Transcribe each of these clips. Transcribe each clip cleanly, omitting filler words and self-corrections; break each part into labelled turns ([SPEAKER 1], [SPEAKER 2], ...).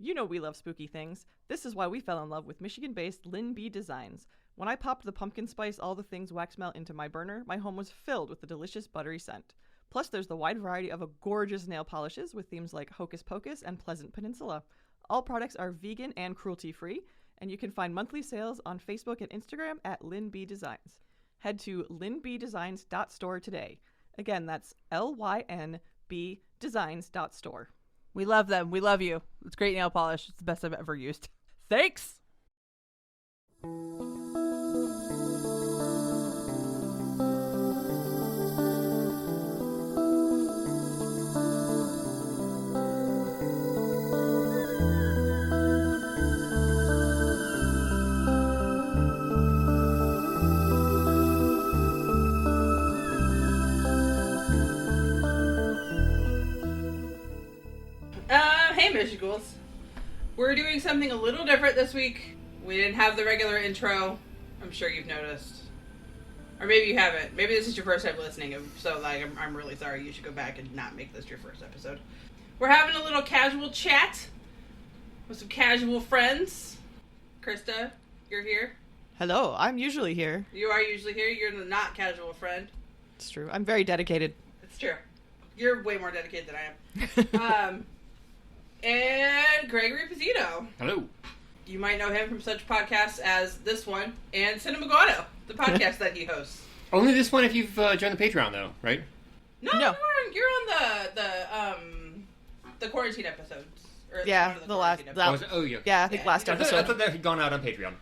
[SPEAKER 1] You know we love spooky things. This is why we fell in love with Michigan-based Lynn B Designs. When I popped the pumpkin spice all the things wax melt into my burner, my home was filled with the delicious buttery scent. Plus, there's the wide variety of gorgeous nail polishes with themes like Hocus Pocus and Pleasant Peninsula. All products are vegan and cruelty-free, and you can find monthly sales on Facebook and Instagram at Lynn B Designs. Head to lynnbdesigns.store today. Again, that's LYNB designs.store.
[SPEAKER 2] We love them. We love you. It's great nail polish. It's the best I've ever used. Thanks.
[SPEAKER 3] Hey, Michigals. We're doing something a little different this week. We didn't have the regular intro. I'm sure you've noticed. Or maybe you haven't. Maybe this is your first time listening, so I'm really sorry. You should go back and not make this your first episode. We're having a little casual chat with some casual friends. Krista, you're here.
[SPEAKER 1] Hello, I'm usually here.
[SPEAKER 3] You are usually here. You're the not casual friend.
[SPEAKER 1] It's true. I'm very dedicated.
[SPEAKER 3] It's true. You're way more dedicated than I am. And Gregory Pizzino.
[SPEAKER 4] Hello.
[SPEAKER 3] You might know him from such podcasts as this one and Cinema Guado, the podcast that he hosts.
[SPEAKER 4] Only this one if you've joined the Patreon, though, right?
[SPEAKER 3] No. You're on the quarantine episodes. Or
[SPEAKER 1] Yeah,
[SPEAKER 3] one of
[SPEAKER 1] the last.
[SPEAKER 3] quarantine episodes.
[SPEAKER 1] Yeah, I think last
[SPEAKER 4] I
[SPEAKER 1] episode.
[SPEAKER 4] thought that had gone out on Patreon.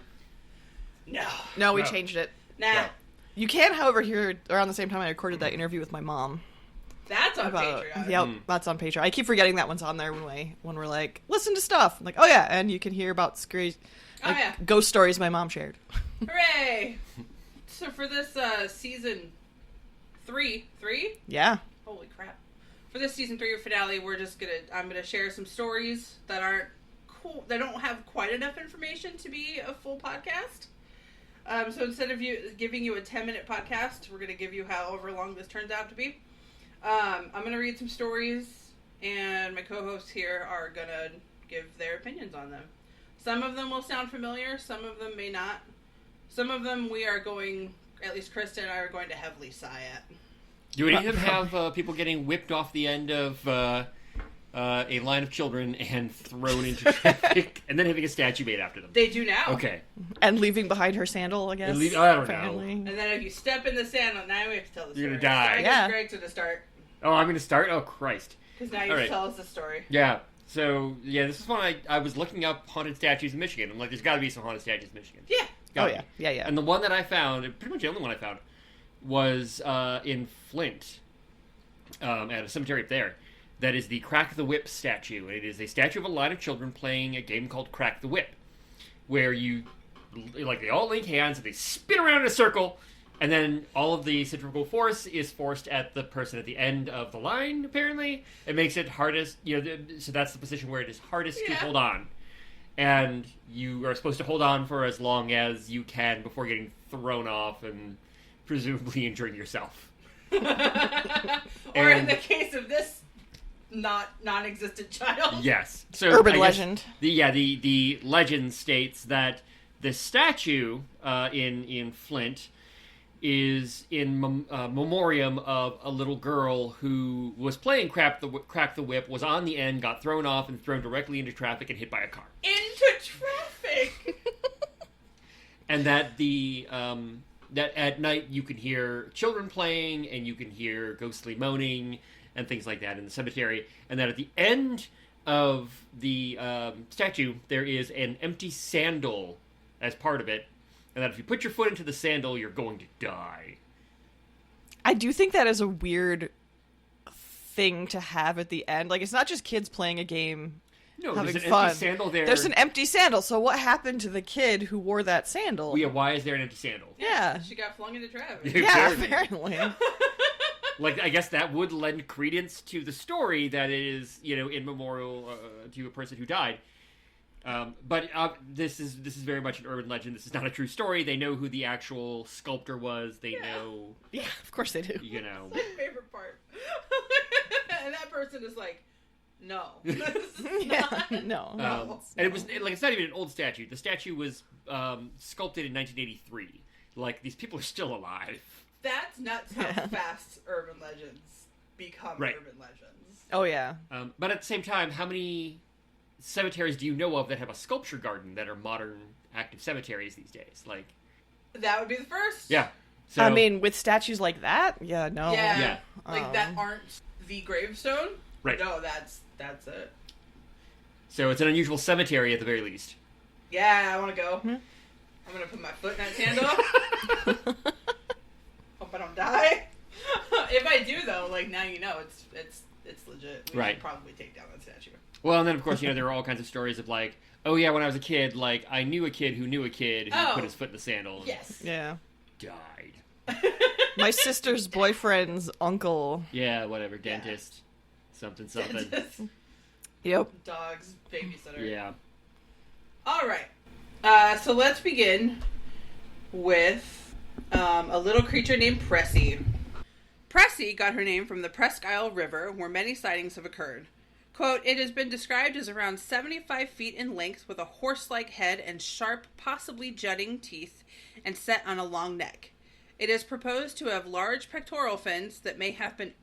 [SPEAKER 1] No, we
[SPEAKER 4] No.
[SPEAKER 1] changed it.
[SPEAKER 3] Nah,
[SPEAKER 4] No.
[SPEAKER 1] You can, however, hear around the same time I recorded that interview with my mom.
[SPEAKER 3] that's on Patreon.
[SPEAKER 1] Yep, that's on Patreon. I keep forgetting that one's on there when we're like, listen to stuff. I'm like, oh yeah, and you can hear about ghost stories my mom shared.
[SPEAKER 3] Hooray! So for this season 3?
[SPEAKER 1] Yeah.
[SPEAKER 3] Holy crap. For this season 3 finale, I'm gonna share some stories that aren't cool, that don't have quite enough information to be a full podcast. So instead of giving you a 10-minute podcast, we're gonna give you however long this turns out to be. I'm gonna read some stories, and my co-hosts here are gonna give their opinions on them. Some of them will sound familiar, some of them may not. Some of them at least Krista and I are going to heavily sigh at.
[SPEAKER 4] Do any of them have people getting whipped off the end of a line of children and thrown into traffic, and then having a statue made after them?
[SPEAKER 3] They do now.
[SPEAKER 4] Okay.
[SPEAKER 1] And leaving behind her sandal, I guess.
[SPEAKER 4] I don't
[SPEAKER 1] apparently.
[SPEAKER 4] know.
[SPEAKER 3] And then if you step in the sand, now we have to tell the story.
[SPEAKER 4] You're gonna die.
[SPEAKER 3] So I guess Greg's gonna start.
[SPEAKER 4] Oh, I'm going to start? Oh, Christ.
[SPEAKER 3] Because now you have to tell us the story.
[SPEAKER 4] Yeah. So, this is when I was looking up haunted statues in Michigan. I'm like, there's got to be some haunted statues in Michigan.
[SPEAKER 3] Yeah.
[SPEAKER 4] Gotta be.
[SPEAKER 1] Yeah.
[SPEAKER 4] And the one that I found, pretty much the only one I found, was in Flint, at a cemetery up there. That is the Crack the Whip statue. It is a statue of a line of children playing a game called Crack the Whip, where they all link hands and they spin around in a circle, and then all of the centrifugal force is forced at the person at the end of the line, apparently. It makes it hardest, so that's the position where it is hardest to hold on. And you are supposed to hold on for as long as you can before getting thrown off and presumably injuring yourself.
[SPEAKER 3] Or in the case of this non-existent child.
[SPEAKER 4] Yes. So
[SPEAKER 1] Urban legend.
[SPEAKER 4] The legend states that the statue in Flint is in memoriam of a little girl who was playing Crack the Whip, was on the end, got thrown off, and thrown directly into traffic and hit by a car.
[SPEAKER 3] Into traffic!
[SPEAKER 4] And that that at night you can hear children playing, and you can hear ghostly moaning, and things like that in the cemetery. And that at the end of the statue, there is an empty sandal as part of it. And that if you put your foot into the sandal, you're going to die.
[SPEAKER 1] I do think that is a weird thing to have at the end. Like, it's not just kids playing a game, having
[SPEAKER 4] there's an
[SPEAKER 1] fun.
[SPEAKER 4] empty sandal there.
[SPEAKER 1] There's an empty sandal. So what happened to the kid who wore that sandal?
[SPEAKER 4] Why is there an empty sandal?
[SPEAKER 1] Yeah.
[SPEAKER 3] She got flung into traffic.
[SPEAKER 1] Yeah, apparently.
[SPEAKER 4] Like, I guess that would lend credence to the story that it is, in memorial to a person who died. But this is very much an urban legend. This is not a true story. They know who the actual sculptor was. They know.
[SPEAKER 1] Yeah, of course they do.
[SPEAKER 3] That's my favorite part. And that person is like No.
[SPEAKER 1] Yeah, no.
[SPEAKER 4] And it's not even an old statue. The statue was sculpted in 1983. Like, these people are still alive.
[SPEAKER 3] That's nuts how fast urban legends become
[SPEAKER 4] Right.
[SPEAKER 3] urban legends.
[SPEAKER 1] Oh, yeah.
[SPEAKER 4] But at the same time, how many cemeteries do you know of that have a sculpture garden that are modern active cemeteries these days? Like,
[SPEAKER 3] That would be the first.
[SPEAKER 4] yeah. So,
[SPEAKER 1] I mean, with statues like that, yeah, no.
[SPEAKER 3] Yeah.
[SPEAKER 4] Yeah.
[SPEAKER 3] Like, that aren't the gravestone.
[SPEAKER 4] Right.
[SPEAKER 3] No, that's it.
[SPEAKER 4] so it's an unusual cemetery at the very least.
[SPEAKER 3] Yeah, I want to go.
[SPEAKER 1] Hmm.
[SPEAKER 3] I'm going to put my foot in that sandal. Hope I don't die. If I do, though, like, now you know, it's legit. We
[SPEAKER 4] Right.
[SPEAKER 3] should probably take down that statue.
[SPEAKER 4] Well, and then of course, there are all kinds of stories of like, oh yeah, when I was a kid, like I knew a kid who knew a kid who
[SPEAKER 3] Oh.
[SPEAKER 4] put his foot in the sandal and
[SPEAKER 3] Yes.
[SPEAKER 1] Yeah.
[SPEAKER 4] died.
[SPEAKER 1] My sister's boyfriend's uncle.
[SPEAKER 4] Yeah, whatever, dentist, something.
[SPEAKER 1] Yep.
[SPEAKER 3] Dogs, babysitter.
[SPEAKER 4] Yeah.
[SPEAKER 3] All right. So let's begin with a little creature named Pressy. Pressy got her name from the Presque Isle River, where many sightings have occurred. Quote, it has been described as around 75 feet in length with a horse-like head and sharp, possibly jutting teeth, and set on a long neck. It is proposed to have large pectoral fins that may have been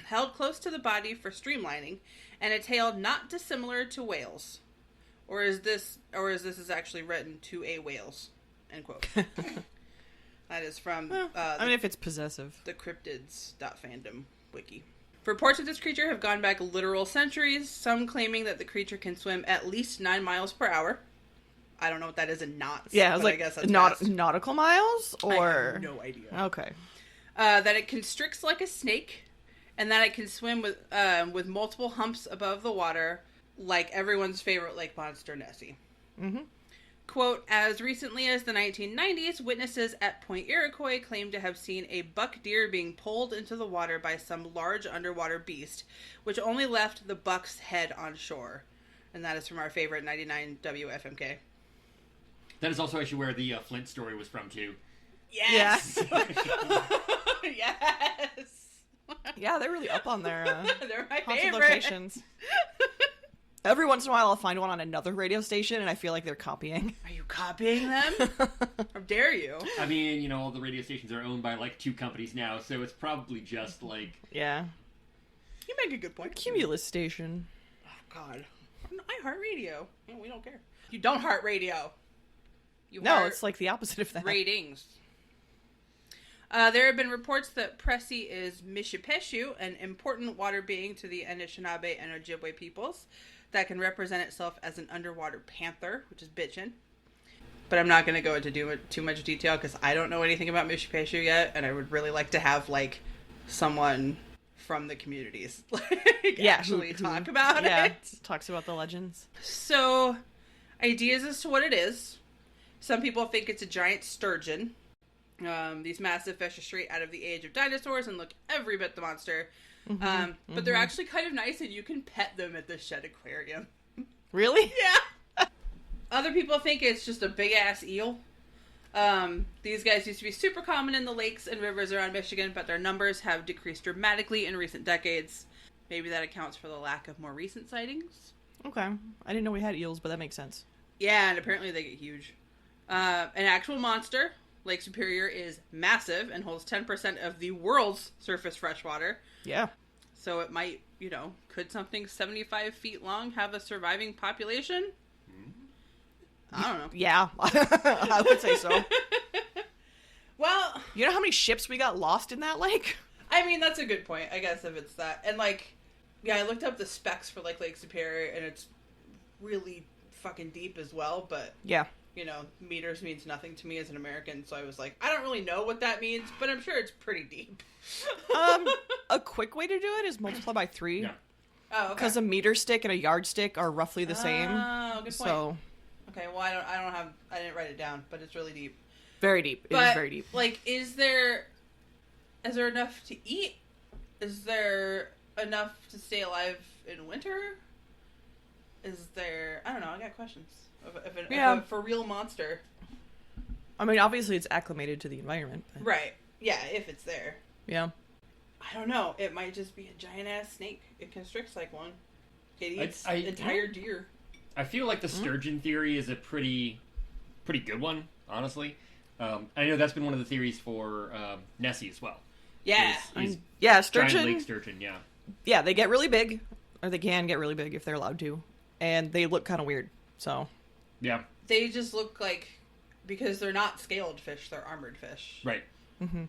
[SPEAKER 3] held close to the body for streamlining, and a tail not dissimilar to whales. Or is this is actually written to a whales? End quote. That is from
[SPEAKER 1] I mean, if it's possessive.
[SPEAKER 3] the cryptids.fandom wiki. Reports of this creature have gone back literal centuries, some claiming that the creature can swim at least 9 miles per hour. I don't know what that is in knots.
[SPEAKER 1] Yeah, I was
[SPEAKER 3] but
[SPEAKER 1] like,
[SPEAKER 3] I guess that's fast.
[SPEAKER 1] nautical miles?
[SPEAKER 3] I
[SPEAKER 1] Or.
[SPEAKER 3] have no idea.
[SPEAKER 1] Okay.
[SPEAKER 3] That it constricts like a snake, and that it can swim with multiple humps above the water, like everyone's favorite lake monster, Nessie.
[SPEAKER 1] Mm-hmm.
[SPEAKER 3] Quote, as recently as the 1990s, witnesses at Point Iroquois claimed to have seen a buck deer being pulled into the water by some large underwater beast, which only left the buck's head on shore. And that is from our favorite 99 WFMK.
[SPEAKER 4] That is also actually where the Flint story was from too.
[SPEAKER 3] Yes! Yes!
[SPEAKER 1] Yeah, they're really up on their
[SPEAKER 3] They're my
[SPEAKER 1] haunted
[SPEAKER 3] favorite.
[SPEAKER 1] locations. Every once in a while, I'll find one on another radio station, and I feel like they're copying.
[SPEAKER 3] Are you copying them? How dare you?
[SPEAKER 4] I mean, all the radio stations are owned by like 2 companies now, so it's probably just like
[SPEAKER 1] Yeah.
[SPEAKER 3] You make a good point.
[SPEAKER 1] Cumulus station.
[SPEAKER 3] Oh, God. I heart radio. Yeah, we don't care. You don't heart radio. You
[SPEAKER 1] No,
[SPEAKER 3] heart
[SPEAKER 1] it's like the opposite of that.
[SPEAKER 3] ratings. There have been reports that Pressy is Mishipeshu, an important water being to the Anishinaabe and Ojibwe peoples, that can represent itself as an underwater panther, which is bitchin'. But I'm not going to go into too much detail because I don't know anything about Mishipeshu yet, and I would really like to have, like, someone from the communities actually talk about it.
[SPEAKER 1] Talks about the legends.
[SPEAKER 3] So, ideas as to what it is. Some people think it's a giant sturgeon. These massive fish are straight out of the age of dinosaurs and look every bit the monster. But they're actually kind of nice, and you can pet them at the Shed Aquarium.
[SPEAKER 1] Really?
[SPEAKER 3] Yeah. Other people think it's just a big-ass eel. These guys used to be super common in the lakes and rivers around Michigan, but their numbers have decreased dramatically in recent decades. Maybe that accounts for the lack of more recent sightings.
[SPEAKER 1] Okay. I didn't know we had eels, but that makes sense.
[SPEAKER 3] Yeah, and apparently they get huge. An actual monster, Lake Superior, is massive and holds 10% of the world's surface freshwater.
[SPEAKER 1] Yeah.
[SPEAKER 3] So it might, could something 75 feet long have a surviving population? I don't know.
[SPEAKER 1] Yeah. I would say so.
[SPEAKER 3] Well,
[SPEAKER 1] You know how many ships we got lost in that lake?
[SPEAKER 3] I mean, that's a good point, I guess, if it's that. And, I looked up the specs for, Lake Superior, and it's really fucking deep as well, but,
[SPEAKER 1] Yeah.
[SPEAKER 3] meters means nothing to me as an American, so I was like, I don't really know what that means, but I'm sure it's pretty deep.
[SPEAKER 1] A quick way to do it is multiply by 3.
[SPEAKER 4] Yeah.
[SPEAKER 3] Oh, okay.
[SPEAKER 1] Because a meter stick and a yardstick are roughly the same.
[SPEAKER 3] Oh, good point.
[SPEAKER 1] So,
[SPEAKER 3] Okay, well, I didn't write it down, but it's really deep.
[SPEAKER 1] very deep. It is very deep.
[SPEAKER 3] Is there enough to eat? Is there enough to stay alive in winter? Is there, I don't know, I got questions. Of a for real monster.
[SPEAKER 1] I mean, obviously it's acclimated to the environment. But
[SPEAKER 3] Right. Yeah, if it's there.
[SPEAKER 1] yeah.
[SPEAKER 3] I don't know. It might just be a giant ass snake. It constricts like one. It eats
[SPEAKER 4] I-
[SPEAKER 3] entire deer.
[SPEAKER 4] I feel like the sturgeon theory is a pretty good one, honestly. I know that's been one of the theories for Nessie as well.
[SPEAKER 3] Yeah.
[SPEAKER 4] Is
[SPEAKER 1] Yeah,
[SPEAKER 4] giant
[SPEAKER 1] sturgeon.
[SPEAKER 4] lake sturgeon, yeah.
[SPEAKER 1] Yeah, they get really big, or they can get really big if they're allowed to, and they look kind of weird. So
[SPEAKER 4] Yeah,
[SPEAKER 3] They just look like, because they're not scaled fish, they're armored fish.
[SPEAKER 4] right.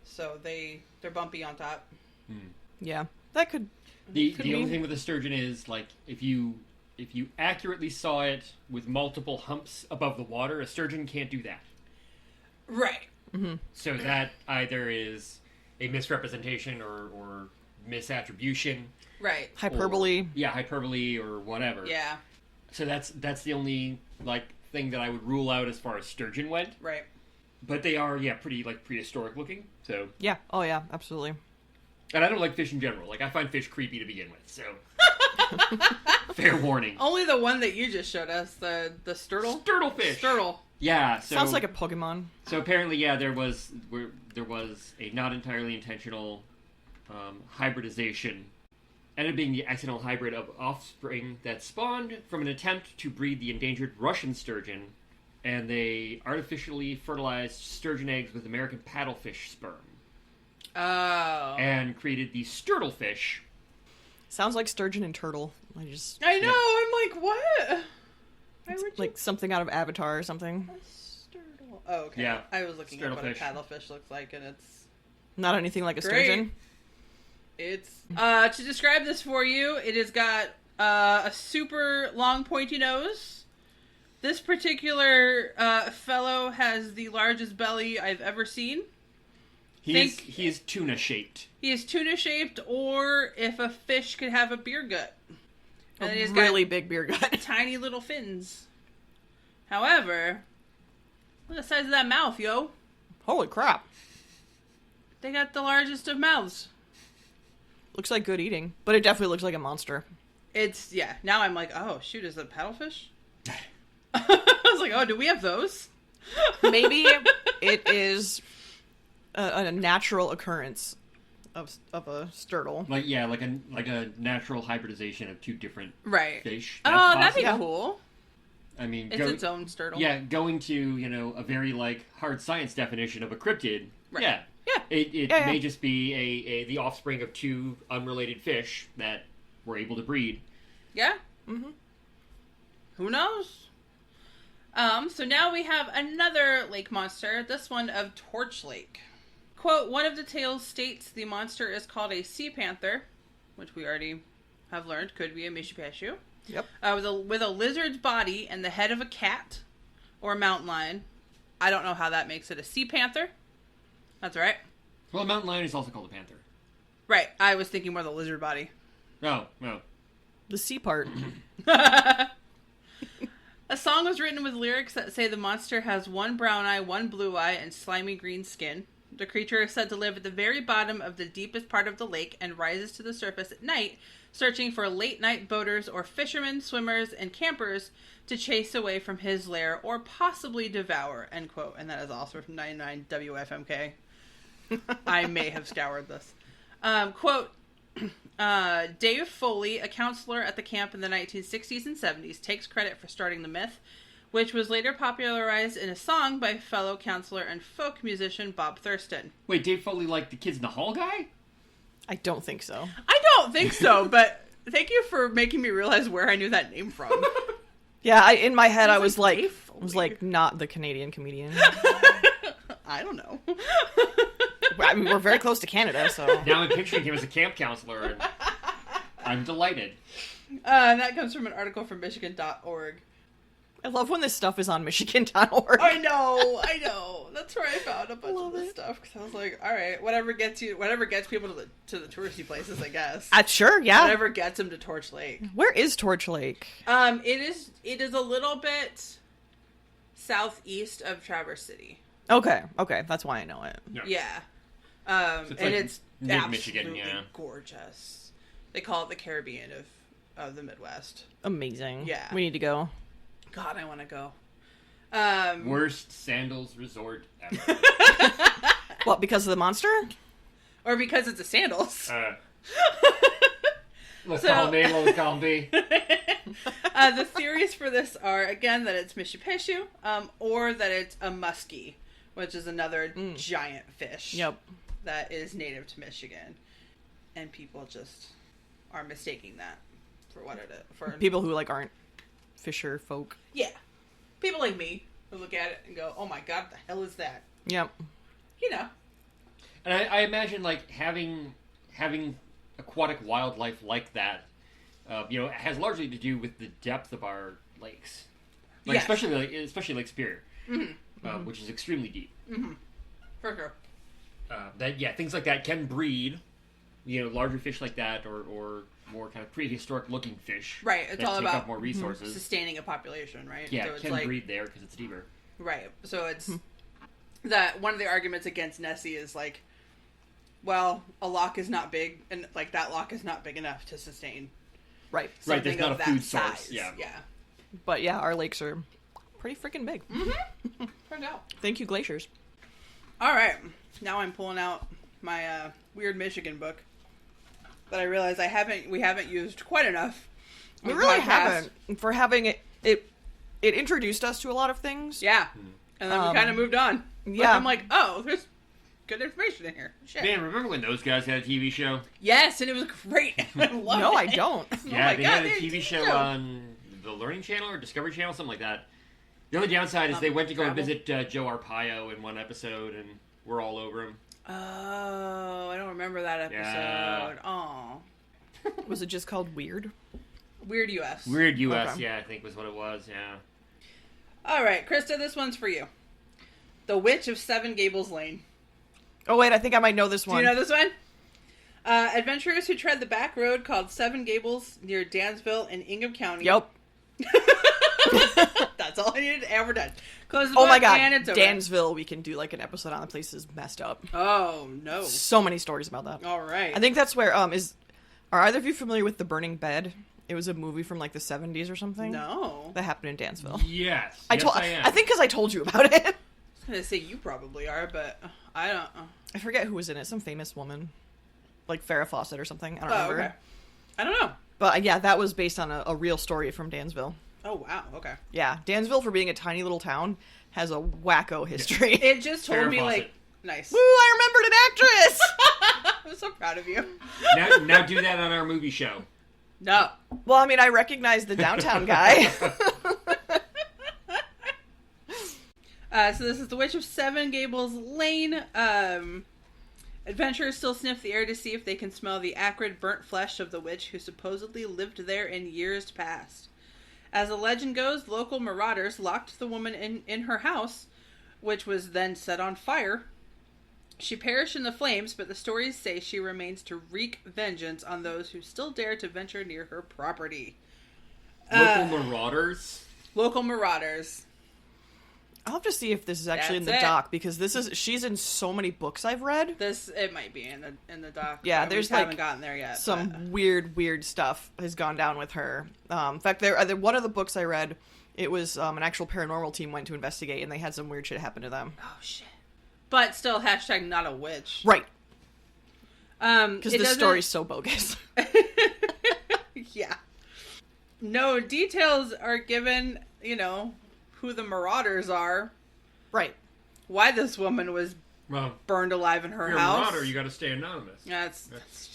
[SPEAKER 3] So they're bumpy on top.
[SPEAKER 1] yeah, that could.
[SPEAKER 4] The
[SPEAKER 1] Could
[SPEAKER 4] only
[SPEAKER 1] be.
[SPEAKER 4] thing with the sturgeon is, like, if you accurately saw it with multiple humps above the water, a sturgeon can't do that.
[SPEAKER 3] Right.
[SPEAKER 4] So that either is a misrepresentation or misattribution.
[SPEAKER 3] Right.
[SPEAKER 1] Hyperbole.
[SPEAKER 4] Hyperbole or whatever.
[SPEAKER 3] Yeah.
[SPEAKER 4] So that's the only, like, thing that I would rule out as far as sturgeon went.
[SPEAKER 3] Right.
[SPEAKER 4] But they are, pretty, like, prehistoric looking. So,
[SPEAKER 1] Yeah. Oh yeah, absolutely.
[SPEAKER 4] and I don't like fish in general. Like, I find fish creepy to begin with. So, fair warning.
[SPEAKER 3] Only the one that you just showed us, the sturtle.
[SPEAKER 4] Sturtlefish.
[SPEAKER 3] Sturtle.
[SPEAKER 4] Yeah. So,
[SPEAKER 1] Sounds like a Pokemon.
[SPEAKER 4] So apparently, there was a not entirely intentional hybridization, ended up being the accidental hybrid of offspring that spawned from an attempt to breed the endangered Russian sturgeon, and they artificially fertilized sturgeon eggs with American paddlefish sperm,
[SPEAKER 3] Oh.
[SPEAKER 4] and created the sturtlefish.
[SPEAKER 1] Sounds like sturgeon and turtle. I just
[SPEAKER 3] I know. I'm like, what? Why would you
[SPEAKER 1] like something out of Avatar or something.
[SPEAKER 3] sturtle? Oh, okay.
[SPEAKER 4] Yeah.
[SPEAKER 3] I was looking at what a
[SPEAKER 4] Sturtlefish.
[SPEAKER 3] paddlefish looks like, and it's
[SPEAKER 1] Not anything like a
[SPEAKER 3] Great.
[SPEAKER 1] sturgeon.
[SPEAKER 3] to describe this for you, it has got a super long pointy nose. This particular fellow has the largest belly I've ever seen.
[SPEAKER 4] He is tuna shaped.
[SPEAKER 3] He is tuna shaped, or if a fish could have a beer gut. And then
[SPEAKER 1] A
[SPEAKER 3] he's
[SPEAKER 1] really
[SPEAKER 3] got
[SPEAKER 1] big beer gut.
[SPEAKER 3] tiny little fins. However, look at the size of that mouth, yo.
[SPEAKER 1] Holy crap!
[SPEAKER 3] They got the largest of mouths.
[SPEAKER 1] Looks like good eating, but it definitely looks like a monster.
[SPEAKER 3] It's, yeah, now I'm like, oh, shoot, is it a paddlefish? I was like, oh, do we have those?
[SPEAKER 1] Maybe it is a natural occurrence of a sturtle.
[SPEAKER 4] Like a natural hybridization of two different
[SPEAKER 3] Right.
[SPEAKER 4] fish.
[SPEAKER 3] Oh,
[SPEAKER 4] That's
[SPEAKER 3] that'd be
[SPEAKER 4] possible.
[SPEAKER 3] cool.
[SPEAKER 4] I mean,
[SPEAKER 3] It's its own sturtle.
[SPEAKER 4] Yeah, going to, a very, like, hard science definition of a cryptid.
[SPEAKER 3] Right.
[SPEAKER 4] Yeah.
[SPEAKER 3] Yeah.
[SPEAKER 4] It
[SPEAKER 1] Yeah,
[SPEAKER 4] may
[SPEAKER 1] yeah.
[SPEAKER 4] just be the offspring of two unrelated fish that were able to breed.
[SPEAKER 3] Yeah?
[SPEAKER 1] Mm-hmm.
[SPEAKER 3] Who knows? So now we have another lake monster, this one of Torch Lake. Quote, one of the tales states the monster is called a sea panther, which we already have learned could be a Mishipashu,
[SPEAKER 1] Yep.
[SPEAKER 3] with a lizard's body and the head of a cat or a mountain lion. I don't know how that makes it a sea panther. That's right.
[SPEAKER 4] Well, a mountain lion is also called a panther.
[SPEAKER 3] Right, I was thinking more the lizard body.
[SPEAKER 4] Oh, no.
[SPEAKER 1] The sea part.
[SPEAKER 3] A song was written with lyrics that say the monster has one brown eye, one blue eye, and slimy green skin. The creature is said to live at the very bottom of the deepest part of the lake and rises to the surface at night, searching for late-night boaters or fishermen, swimmers, and campers to chase away from his lair or possibly devour, end quote. And that is also from 99 WFMK. I may have scoured this. Quote, Dave Foley, a counselor at the camp in the 1960s and 70s, takes credit for starting the myth, which was later popularized in a song by fellow counselor and folk musician Bob Thurston.
[SPEAKER 4] Wait, Dave Foley, like the Kids in the Hall guy?
[SPEAKER 1] I don't think so.
[SPEAKER 3] I don't think so, but thank you for making me realize where I knew that name from.
[SPEAKER 1] Yeah, in my head, I
[SPEAKER 3] was
[SPEAKER 1] was
[SPEAKER 3] like,
[SPEAKER 1] like,
[SPEAKER 3] Dave
[SPEAKER 1] was
[SPEAKER 3] Foley.
[SPEAKER 1] like not the Canadian comedian.
[SPEAKER 3] I don't know.
[SPEAKER 1] I mean, we're very close to Canada, so
[SPEAKER 4] Now I'm picturing him as a camp counselor, and I'm delighted.
[SPEAKER 3] And that comes from an article from Michigan.org.
[SPEAKER 1] I love when this stuff is on Michigan.org.
[SPEAKER 3] I know. That's where I found a bunch
[SPEAKER 1] Love
[SPEAKER 3] of this
[SPEAKER 1] it.
[SPEAKER 3] stuff because I was like, all right, whatever gets people to the touristy places, I guess.
[SPEAKER 1] Sure, yeah.
[SPEAKER 3] Whatever gets them to Torch Lake.
[SPEAKER 1] Where is Torch Lake?
[SPEAKER 3] It is a little bit southeast of Traverse City.
[SPEAKER 1] Okay, that's why I know it.
[SPEAKER 3] Yeah.
[SPEAKER 4] So it's
[SPEAKER 3] And
[SPEAKER 4] like
[SPEAKER 3] it's
[SPEAKER 4] mid-Michigan,
[SPEAKER 3] absolutely
[SPEAKER 4] yeah.
[SPEAKER 3] gorgeous. They call it the Caribbean of the Midwest.
[SPEAKER 1] Amazing.
[SPEAKER 3] Yeah.
[SPEAKER 1] We need to go.
[SPEAKER 3] God, I want to go.
[SPEAKER 4] Worst sandals resort ever.
[SPEAKER 1] What, because of the monster?
[SPEAKER 3] Or because it's a sandals.
[SPEAKER 4] Look, calm me.
[SPEAKER 3] The theories for this are, again, that it's Mishipishu, or that it's a muskie, which is another giant fish.
[SPEAKER 1] Yep.
[SPEAKER 3] That is native to Michigan. And people just are mistaking that for what it is. For
[SPEAKER 1] People who, like, aren't fisher folk.
[SPEAKER 3] Yeah. People like me who look at it and go, oh my god, what the hell is that?
[SPEAKER 1] Yep.
[SPEAKER 3] You know.
[SPEAKER 4] And I imagine, like, having aquatic wildlife like that, has largely to do with the depth of our lakes. Like,
[SPEAKER 3] Yes.
[SPEAKER 4] especially Lake Superior, which is extremely deep.
[SPEAKER 3] Mm-hmm. For sure.
[SPEAKER 4] Things like that can breed, larger fish like that, or more kind of prehistoric looking fish.
[SPEAKER 3] Right, it's
[SPEAKER 4] that
[SPEAKER 3] all
[SPEAKER 4] take
[SPEAKER 3] about
[SPEAKER 4] up more resources.
[SPEAKER 3] sustaining a population, right?
[SPEAKER 4] Yeah,
[SPEAKER 3] so
[SPEAKER 4] it
[SPEAKER 3] it's
[SPEAKER 4] can breed there because it's deeper.
[SPEAKER 3] Right, so it's that one of the arguments against Nessie is like, well, a loch is not big, and like that loch is not big enough to sustain.
[SPEAKER 1] Right.
[SPEAKER 4] Right, there's
[SPEAKER 3] something
[SPEAKER 4] not
[SPEAKER 3] of
[SPEAKER 4] a food
[SPEAKER 3] that
[SPEAKER 4] source.
[SPEAKER 3] size.
[SPEAKER 4] Yeah.
[SPEAKER 1] But yeah, our lakes are pretty freaking big.
[SPEAKER 3] Turned out.
[SPEAKER 1] Thank you, glaciers.
[SPEAKER 3] All right, now I'm pulling out my weird Michigan book that I realize we haven't used quite enough.
[SPEAKER 1] We
[SPEAKER 3] on
[SPEAKER 1] really
[SPEAKER 3] the podcast.
[SPEAKER 1] haven't. For having it introduced us to a lot of things.
[SPEAKER 3] Yeah, and then we kind of moved on. But
[SPEAKER 1] yeah.
[SPEAKER 3] I'm like, oh, there's good information in here. Shit.
[SPEAKER 4] Man, remember when those guys had a TV show?
[SPEAKER 3] Yes, and it was great. I loved
[SPEAKER 1] No,
[SPEAKER 3] it.
[SPEAKER 1] I don't.
[SPEAKER 4] Yeah,
[SPEAKER 3] my
[SPEAKER 4] they
[SPEAKER 3] God,
[SPEAKER 4] had a
[SPEAKER 3] they're
[SPEAKER 4] TV show
[SPEAKER 3] show.
[SPEAKER 4] on the Learning Channel or Discovery Channel, something like that. The only downside is they went to go and
[SPEAKER 3] Travel.
[SPEAKER 4] visit Joe Arpaio in one episode, and we're all over him.
[SPEAKER 3] Oh, I don't remember that episode.
[SPEAKER 4] Yeah.
[SPEAKER 3] Oh,
[SPEAKER 1] Was it just called Weird?
[SPEAKER 3] Weird US.
[SPEAKER 4] Weird U.S.,
[SPEAKER 1] Okay.
[SPEAKER 4] yeah, I think was what it was, yeah.
[SPEAKER 3] All right, Krista, this one's for you. The Witch of Seven Gables Lane.
[SPEAKER 1] Oh wait, I think I might know this
[SPEAKER 3] Do
[SPEAKER 1] one.
[SPEAKER 3] you know this one? Adventurers who tread the back road called Seven Gables near Dansville in Ingham County.
[SPEAKER 1] Yep.
[SPEAKER 3] That's all I needed. And we're done. Close the
[SPEAKER 1] Oh
[SPEAKER 3] book,
[SPEAKER 1] my god,
[SPEAKER 3] and it's over.
[SPEAKER 1] Dansville. We can do like an episode on the place is messed up.
[SPEAKER 3] Oh no.
[SPEAKER 1] So many stories about that.
[SPEAKER 3] All right.
[SPEAKER 1] I think that's where are either of you familiar with The Burning Bed? It was a movie from like the 70s or something.
[SPEAKER 3] No.
[SPEAKER 1] That happened in Dansville.
[SPEAKER 4] Yes,
[SPEAKER 1] I
[SPEAKER 4] am.
[SPEAKER 1] think because I told you about it.
[SPEAKER 3] I was gonna say you probably are, but I don't.
[SPEAKER 1] I forget who was in it. Some famous woman, like Farrah Fawcett or something. I don't
[SPEAKER 3] Oh,
[SPEAKER 1] remember.
[SPEAKER 3] okay. I don't know.
[SPEAKER 1] But yeah, that was based on a real story from Dansville.
[SPEAKER 3] Oh wow. Okay.
[SPEAKER 1] Yeah, Dansville, for being a tiny little town, has a wacko history.
[SPEAKER 3] It just told
[SPEAKER 4] Farrah
[SPEAKER 3] me
[SPEAKER 4] Fawcett.
[SPEAKER 3] like nice.
[SPEAKER 1] Woo! I remembered an actress.
[SPEAKER 3] I'm so proud of you.
[SPEAKER 4] Now do that on our movie show.
[SPEAKER 3] No.
[SPEAKER 1] Well, I mean, I recognize the downtown guy.
[SPEAKER 3] So this is the Witch of Seven Gables Lane. Adventurers still sniff the air to see if they can smell the acrid, burnt flesh of the witch who supposedly lived there in years past. As the legend goes, local marauders locked the woman in her house, which was then set on fire. She perished in the flames, but the stories say she remains to wreak vengeance on those who still dare to venture near her property.
[SPEAKER 4] Local marauders.
[SPEAKER 3] Local marauders.
[SPEAKER 1] I'll have to see if this is actually in the
[SPEAKER 3] That's it.
[SPEAKER 1] doc because she's in so many books I've read.
[SPEAKER 3] It might be in the doc.
[SPEAKER 1] Yeah,
[SPEAKER 3] We
[SPEAKER 1] there's,
[SPEAKER 3] just haven't
[SPEAKER 1] like,
[SPEAKER 3] gotten there yet.
[SPEAKER 1] Some
[SPEAKER 3] but-
[SPEAKER 1] weird stuff has gone down with her. In fact, one of the books I read, it was an actual paranormal team went to investigate, and they had some weird shit happen to them.
[SPEAKER 3] Oh shit! But still, hashtag not a witch.
[SPEAKER 1] Right,
[SPEAKER 3] Because
[SPEAKER 1] because the story's so bogus.
[SPEAKER 3] Yeah. No details are given. Who the marauders are.
[SPEAKER 1] Right.
[SPEAKER 3] Why this woman was
[SPEAKER 4] Well,
[SPEAKER 3] burned alive in her
[SPEAKER 4] if you're a
[SPEAKER 3] house.
[SPEAKER 4] marauder, you got to stay anonymous.
[SPEAKER 3] That's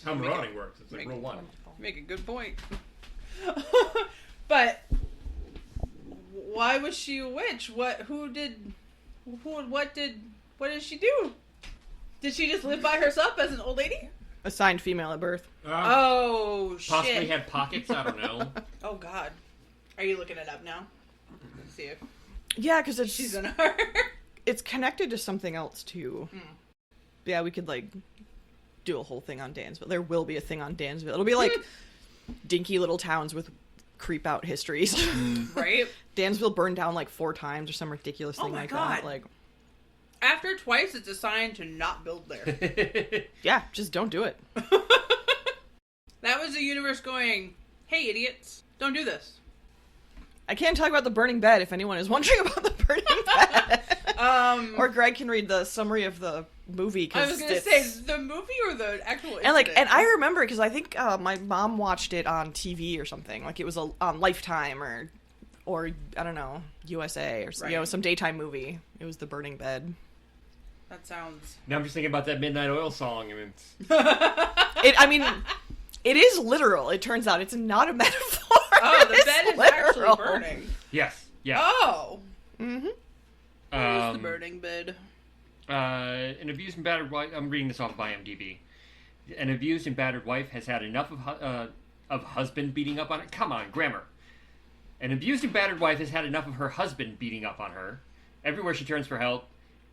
[SPEAKER 4] How marauding works. It's like
[SPEAKER 3] make
[SPEAKER 4] rule
[SPEAKER 3] it-
[SPEAKER 4] one.
[SPEAKER 3] Make a good point. But why was she a witch? What did she do? Did she just live by herself as an old lady?
[SPEAKER 1] Assigned female at birth.
[SPEAKER 3] Oh shit.
[SPEAKER 4] Possibly had pockets. I don't know.
[SPEAKER 3] Oh god. Are you looking it up now? Let's see if
[SPEAKER 1] Yeah, because
[SPEAKER 3] she's in her.
[SPEAKER 1] it's connected to something else too. Yeah, we could do a whole thing on Dansville. There will be a thing on Dansville. It'll be like dinky little towns with creep out histories.
[SPEAKER 3] Right?
[SPEAKER 1] Dansville burned down 4 times or some ridiculous thing
[SPEAKER 3] my
[SPEAKER 1] like
[SPEAKER 3] God.
[SPEAKER 1] that.
[SPEAKER 3] After twice, it's a sign to not build there.
[SPEAKER 1] Yeah, just don't do it.
[SPEAKER 3] That was the universe going, hey idiots, don't do this.
[SPEAKER 1] I can't talk about the burning bed if anyone is wondering about the burning bed. Or Greg can read the summary of the movie.
[SPEAKER 3] I was gonna say the movie or the actual incident?
[SPEAKER 1] And I remember because I think my mom watched it on TV or something. Like it was on Lifetime or I don't know, USA or
[SPEAKER 3] Right.
[SPEAKER 1] Some daytime movie. It was the burning bed.
[SPEAKER 3] That sounds.
[SPEAKER 4] Now I'm just thinking about that Midnight Oil song. I mean,
[SPEAKER 1] It is literal. It turns out it's not a metaphor.
[SPEAKER 3] Oh, the
[SPEAKER 1] It
[SPEAKER 3] bed is
[SPEAKER 1] literal.
[SPEAKER 3] actually burning.
[SPEAKER 4] yes, yeah.
[SPEAKER 3] Oh,
[SPEAKER 1] Mm-hmm.
[SPEAKER 3] where's the burning bed?
[SPEAKER 4] An abused and battered wife. I'm reading this off of IMDb. An abused and battered wife has had enough of husband beating up on her. Come on, grammar. An abused and battered wife has had enough of her husband beating up on her. Everywhere she turns for help,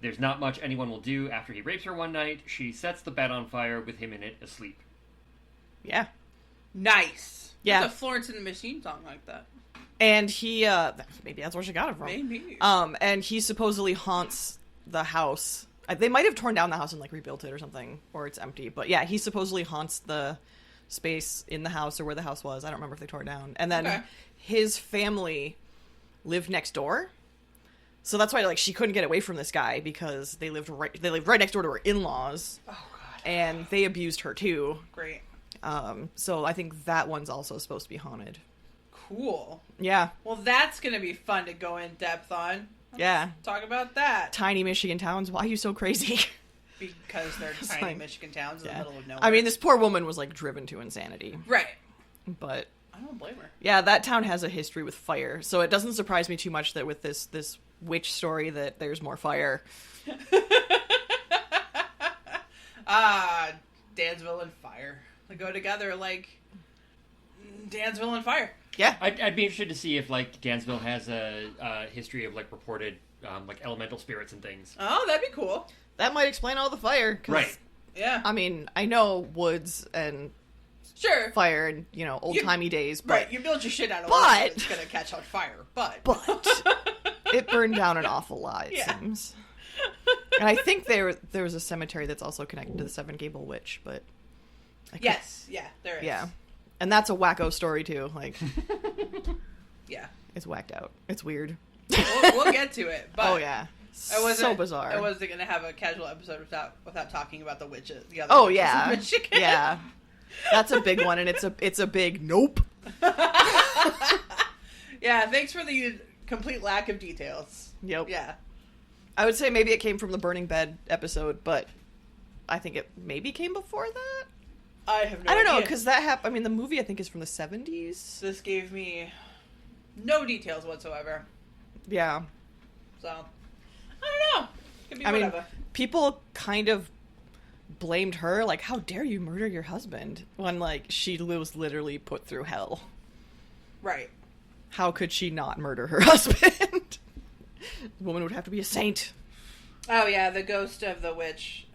[SPEAKER 4] there's not much anyone will do. After he rapes her one night, she sets the bed on fire with him in it, asleep.
[SPEAKER 1] Yeah.
[SPEAKER 3] Nice.
[SPEAKER 1] Yeah.
[SPEAKER 3] There's a Florence and the Machine song like that.
[SPEAKER 1] And he, maybe that's where she got it from.
[SPEAKER 3] Maybe.
[SPEAKER 1] And he supposedly haunts the house. They might have torn down the house and, like, rebuilt it or something, or it's empty. But, yeah, he supposedly haunts the space in the house or where the house was. I don't remember if they tore it down. And then his family lived next door. So that's why, like, she couldn't get away from this guy because they lived right next door to her in-laws.
[SPEAKER 3] Oh, God.
[SPEAKER 1] And they abused her, too.
[SPEAKER 3] Great.
[SPEAKER 1] So I think that one's also supposed to be haunted.
[SPEAKER 3] Cool.
[SPEAKER 1] Yeah.
[SPEAKER 3] Well, that's going to be fun to go in depth on.
[SPEAKER 1] Yeah.
[SPEAKER 3] Talk about that.
[SPEAKER 1] Tiny Michigan towns. Why are you so crazy?
[SPEAKER 3] Because they're
[SPEAKER 1] It's
[SPEAKER 3] tiny
[SPEAKER 1] like-
[SPEAKER 3] Michigan towns in the middle of nowhere.
[SPEAKER 1] I mean, this poor woman was, like, driven to insanity.
[SPEAKER 3] Right.
[SPEAKER 1] But,
[SPEAKER 3] I don't blame her.
[SPEAKER 1] yeah, that town has a history with fire. So it doesn't surprise me too much that with this witch story that there's more fire.
[SPEAKER 3] Dansville and fire. They go together like Dansville and fire.
[SPEAKER 1] Yeah.
[SPEAKER 4] I'd be interested to see if, like, Dansville has a history of, like, reported, like, elemental spirits and things.
[SPEAKER 3] Oh, that'd be cool.
[SPEAKER 1] That might explain all the fire. 'Cause,
[SPEAKER 4] Right.
[SPEAKER 3] Yeah.
[SPEAKER 1] I mean, I know woods and
[SPEAKER 3] Sure.
[SPEAKER 1] fire and, old-timey days, but...
[SPEAKER 3] Right, you build your shit out of wood,
[SPEAKER 1] But-
[SPEAKER 3] it's gonna catch on fire. But
[SPEAKER 1] it burned down an awful lot, it
[SPEAKER 3] Yeah.
[SPEAKER 1] seems. And I think there was a cemetery that's also connected to the Seven Gable Witch, but...
[SPEAKER 3] yes, yeah, there is.
[SPEAKER 1] Yeah. And that's a wacko story, too. Like,
[SPEAKER 3] Yeah.
[SPEAKER 1] it's whacked out. It's weird.
[SPEAKER 3] We'll get to it. But
[SPEAKER 1] Oh, yeah.
[SPEAKER 3] I wasn't,
[SPEAKER 1] so bizarre.
[SPEAKER 3] I wasn't gonna have a casual episode without talking about the witches. The other
[SPEAKER 1] Oh,
[SPEAKER 3] witches
[SPEAKER 1] yeah.
[SPEAKER 3] in Michigan.
[SPEAKER 1] Yeah. That's a big one, and it's a big nope.
[SPEAKER 3] Yeah, thanks for the complete lack of details.
[SPEAKER 1] Yep.
[SPEAKER 3] Yeah.
[SPEAKER 1] I would say maybe it came from the Burning Bed episode, but I think it maybe came before that.
[SPEAKER 3] I have no
[SPEAKER 1] I don't know,
[SPEAKER 3] idea.
[SPEAKER 1] because that happened. I mean, the movie I think is from the 70s.
[SPEAKER 3] This gave me no details whatsoever.
[SPEAKER 1] Yeah.
[SPEAKER 3] So, I don't know. Could be
[SPEAKER 1] I mean,
[SPEAKER 3] whatever.
[SPEAKER 1] people kind of blamed her, like, how dare you murder your husband? When, like, she was literally put through hell.
[SPEAKER 3] Right.
[SPEAKER 1] How could she not murder her husband? The woman would have to be a saint.
[SPEAKER 3] Oh, yeah, the ghost of the witch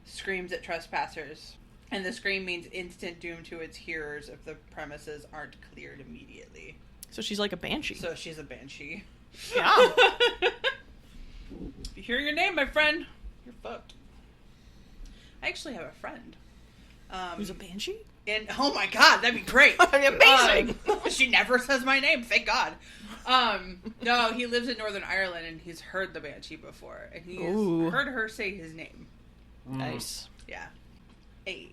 [SPEAKER 3] screams at trespassers. And the scream means instant doom to its hearers if the premises aren't cleared immediately.
[SPEAKER 1] So she's like a banshee.
[SPEAKER 3] So she's a banshee.
[SPEAKER 1] Yeah.
[SPEAKER 3] If you hear your name, my friend, you're fucked. I actually have a friend.
[SPEAKER 1] Who's a banshee?
[SPEAKER 3] And oh my god, that'd be great.
[SPEAKER 1] That'd be amazing.
[SPEAKER 3] She never says my name, thank God. No, he lives in Northern Ireland and he's heard the banshee before, and he's
[SPEAKER 1] Ooh.
[SPEAKER 3] heard her say his name.
[SPEAKER 1] Nice.
[SPEAKER 3] Yeah. Hey,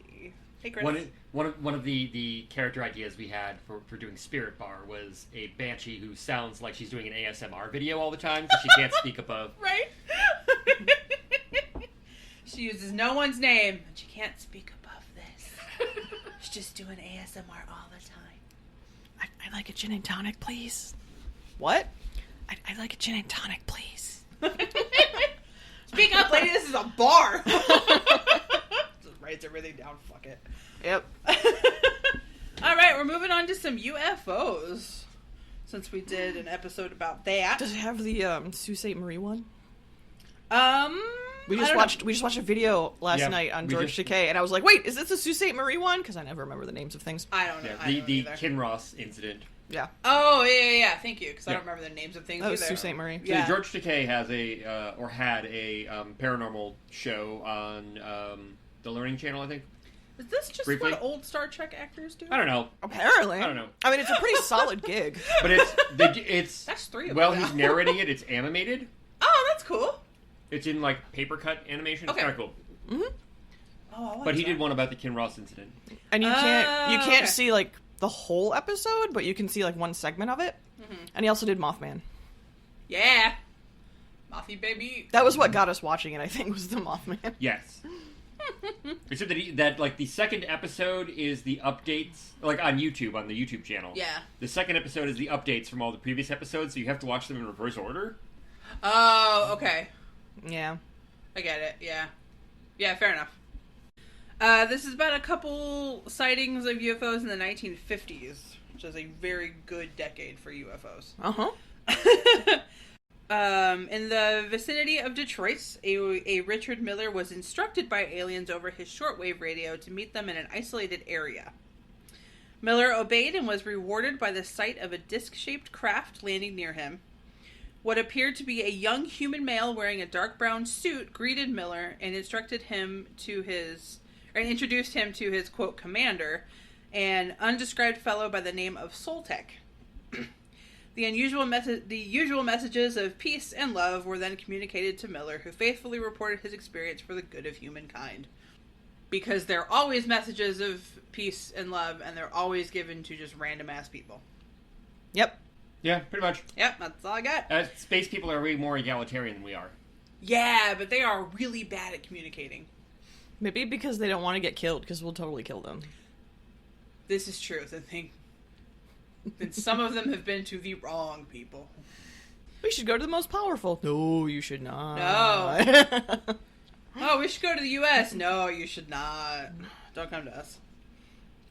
[SPEAKER 3] Chris.
[SPEAKER 4] One of the character ideas we had for doing Spirit Bar was a banshee who sounds like she's doing an ASMR video all the time because she can't speak above.
[SPEAKER 3] Right? She uses no one's name and she can't speak above this. She's just doing ASMR all the time.
[SPEAKER 1] I'd like a gin and tonic, please. What? I'd like a gin and tonic, please.
[SPEAKER 3] Speak up, lady, this is a bar. Just writes everything down, fuck it.
[SPEAKER 1] Yep.
[SPEAKER 3] Alright, we're moving on to some UFOs. Since we did an episode about that.
[SPEAKER 1] Does it have the Sault Ste. Marie one? We
[SPEAKER 3] I
[SPEAKER 1] just
[SPEAKER 3] don't
[SPEAKER 1] watched
[SPEAKER 3] know.
[SPEAKER 1] we just watched a video last
[SPEAKER 4] Yeah,
[SPEAKER 1] night on
[SPEAKER 4] we
[SPEAKER 1] George
[SPEAKER 4] just-
[SPEAKER 1] Takei, and I was like, wait, is this the Sault Ste. Marie one? Because I never remember the names of things.
[SPEAKER 3] I don't know.
[SPEAKER 4] Yeah,
[SPEAKER 3] I don't
[SPEAKER 4] the
[SPEAKER 3] either.
[SPEAKER 4] Kinross incident.
[SPEAKER 1] Yeah.
[SPEAKER 3] Oh, yeah. Thank you, because I
[SPEAKER 4] Yeah.
[SPEAKER 3] don't remember the names of things
[SPEAKER 1] That was
[SPEAKER 3] either.
[SPEAKER 1] Sault Ste. Marie.
[SPEAKER 4] So
[SPEAKER 3] Yeah.
[SPEAKER 4] George Takei has had a paranormal show on the Learning Channel, I think.
[SPEAKER 3] Is this just
[SPEAKER 4] Briefly?
[SPEAKER 3] what old Star Trek actors do?
[SPEAKER 4] I don't know.
[SPEAKER 1] Apparently.
[SPEAKER 4] I don't know.
[SPEAKER 1] I mean, it's a pretty solid gig.
[SPEAKER 4] But it's
[SPEAKER 3] That's 3 of
[SPEAKER 4] well,
[SPEAKER 3] them.
[SPEAKER 4] he's narrating it. It's animated.
[SPEAKER 3] Oh, that's cool.
[SPEAKER 4] It's in like paper cut animation. It's
[SPEAKER 3] Okay.
[SPEAKER 4] kind of cool.
[SPEAKER 1] Mm-hmm.
[SPEAKER 3] Oh, I like
[SPEAKER 4] But he
[SPEAKER 3] that.
[SPEAKER 4] did one about the Kinross incident.
[SPEAKER 1] And you can't
[SPEAKER 3] okay.
[SPEAKER 1] see like the whole episode, but you can see like one segment of it.
[SPEAKER 3] Mm-hmm.
[SPEAKER 1] And he also did Mothman.
[SPEAKER 3] Yeah. Mafia baby.
[SPEAKER 1] That was what got us watching it, I think, was the Mothman.
[SPEAKER 4] Yes. Except that the second episode is the updates, like on YouTube, on the YouTube channel.
[SPEAKER 3] Yeah.
[SPEAKER 4] The second episode is the updates from all the previous episodes, so you have to watch them in reverse order.
[SPEAKER 3] Oh, okay.
[SPEAKER 1] Yeah.
[SPEAKER 3] I get it. Yeah. Yeah, fair enough. This is about a couple sightings of UFOs in the 1950s, which is a very good decade for UFOs.
[SPEAKER 1] Uh-huh.
[SPEAKER 3] In the vicinity of Detroit, a Richard Miller was instructed by aliens over his shortwave radio to meet them in an isolated area. Miller obeyed and was rewarded by the sight of a disc-shaped craft landing near him. What appeared to be a young human male wearing a dark brown suit greeted Miller and introduced him to his, quote, commander, an undescribed fellow by the name of Soltek. The usual messages of peace and love were then communicated to Miller, who faithfully reported his experience for the good of humankind. Because they're always messages of peace and love, and they're always given to just random-ass people.
[SPEAKER 1] Yep.
[SPEAKER 4] Yeah, pretty much.
[SPEAKER 3] Yep, that's all I got.
[SPEAKER 4] Space people are way more egalitarian than we are.
[SPEAKER 3] Yeah, but they are really bad at communicating.
[SPEAKER 1] Maybe because they don't want to get killed, because we'll totally kill them.
[SPEAKER 3] This is true. I think that some of them have been to the wrong people.
[SPEAKER 1] We should go to the most powerful. No, you should not.
[SPEAKER 3] No. Oh, we should go to the U.S. No, you should not. Don't come to us.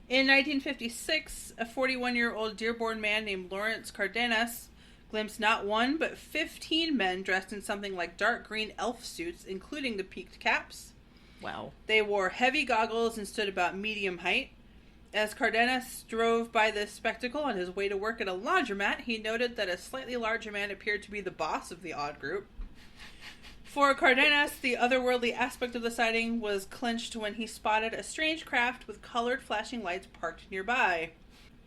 [SPEAKER 3] In 1956, a 41-year-old Dearborn man named Lawrence Cardenas glimpsed not one, but 15 men dressed in something like dark green elf suits, including the peaked caps.
[SPEAKER 1] Wow.
[SPEAKER 3] They wore heavy goggles and stood about medium height. As Cardenas drove by this spectacle on his way to work at a laundromat, he noted that a slightly larger man appeared to be the boss of the odd group. For Cardenas, the otherworldly aspect of the sighting was clinched when he spotted a strange craft with colored flashing lights parked nearby.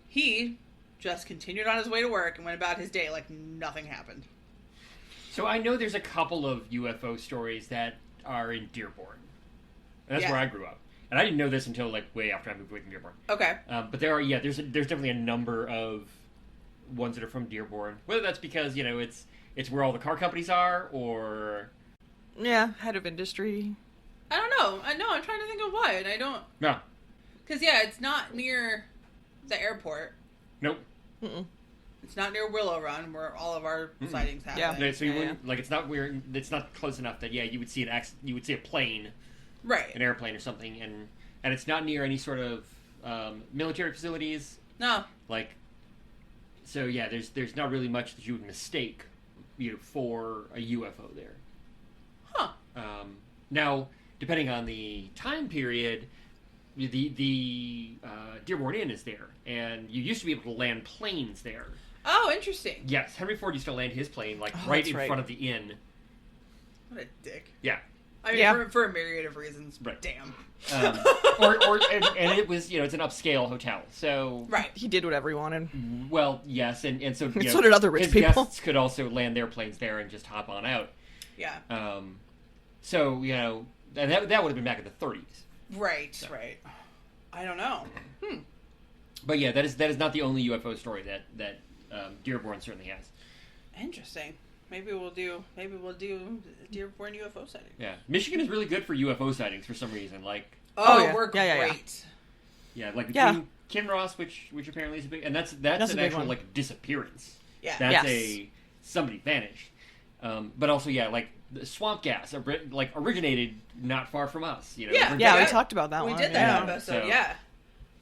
[SPEAKER 3] He just continued on his way to work and went about his day like nothing happened.
[SPEAKER 4] So I know there's a couple of UFO stories that are in Dearborn. And that's
[SPEAKER 3] Yeah.
[SPEAKER 4] where I grew up. And I didn't know this until like way after I moved away from Dearborn.
[SPEAKER 3] Okay.
[SPEAKER 4] But there's definitely a number of ones that are from Dearborn. Whether that's because, it's where all the car companies are, or...
[SPEAKER 1] Yeah, head of industry.
[SPEAKER 3] I don't know. I'm trying to think of why, and I don't...
[SPEAKER 4] No.
[SPEAKER 3] Because, yeah, it's not near the airport.
[SPEAKER 4] Nope.
[SPEAKER 1] Mm-mm.
[SPEAKER 3] It's not near Willow Run, where all of our sightings happen.
[SPEAKER 1] Yeah.
[SPEAKER 4] So you wouldn't, like, it's not weird, it's not close enough that, you would see you would see a plane,
[SPEAKER 3] Right.
[SPEAKER 4] an airplane or something, and it's not near any sort of military facilities.
[SPEAKER 3] No.
[SPEAKER 4] Like, so yeah, there's not really much that you would mistake, for a UFO there.
[SPEAKER 3] Huh.
[SPEAKER 4] Now, depending on the time period, the Dearborn Inn is there, and you used to be able to land planes there.
[SPEAKER 3] Oh, interesting.
[SPEAKER 4] Yes, Henry Ford used to land his plane right
[SPEAKER 1] that's
[SPEAKER 4] in
[SPEAKER 1] right.
[SPEAKER 4] front of the inn.
[SPEAKER 3] What a dick.
[SPEAKER 4] Yeah.
[SPEAKER 3] I mean,
[SPEAKER 1] Yeah.
[SPEAKER 3] for a myriad of reasons, but
[SPEAKER 4] Right.
[SPEAKER 3] damn.
[SPEAKER 4] And it was, it's an upscale hotel, so
[SPEAKER 3] Right.
[SPEAKER 1] He did whatever he wanted.
[SPEAKER 4] well, yes, and so
[SPEAKER 1] So did other rich
[SPEAKER 4] his
[SPEAKER 1] people.
[SPEAKER 4] guests could also land their planes there and just hop on out.
[SPEAKER 3] Yeah.
[SPEAKER 4] So that would have been back in the 30s.
[SPEAKER 3] Right, right. I don't know.
[SPEAKER 4] But yeah, that is not the only UFO story that Dearborn certainly has.
[SPEAKER 3] Interesting. Maybe we'll do Dearborn UFO sighting.
[SPEAKER 4] Yeah, Michigan is really good for UFO sightings for some reason. Like,
[SPEAKER 3] Oh,
[SPEAKER 1] yeah.
[SPEAKER 3] we're
[SPEAKER 1] Yeah, yeah, yeah.
[SPEAKER 3] great.
[SPEAKER 4] like
[SPEAKER 1] Yeah.
[SPEAKER 4] between Kinross, which apparently is a big, and that's
[SPEAKER 1] That's a
[SPEAKER 4] an
[SPEAKER 1] big
[SPEAKER 4] actual
[SPEAKER 1] one.
[SPEAKER 4] like disappearance.
[SPEAKER 3] Yeah.
[SPEAKER 4] That's
[SPEAKER 1] Yes.
[SPEAKER 4] somebody vanished. But also, like the swamp gas originated not far from us.
[SPEAKER 3] Yeah.
[SPEAKER 1] Yeah, we
[SPEAKER 3] Yeah.
[SPEAKER 1] talked about that
[SPEAKER 3] we
[SPEAKER 1] one.
[SPEAKER 3] did that
[SPEAKER 1] yeah.
[SPEAKER 3] episode,
[SPEAKER 4] So-
[SPEAKER 3] yeah.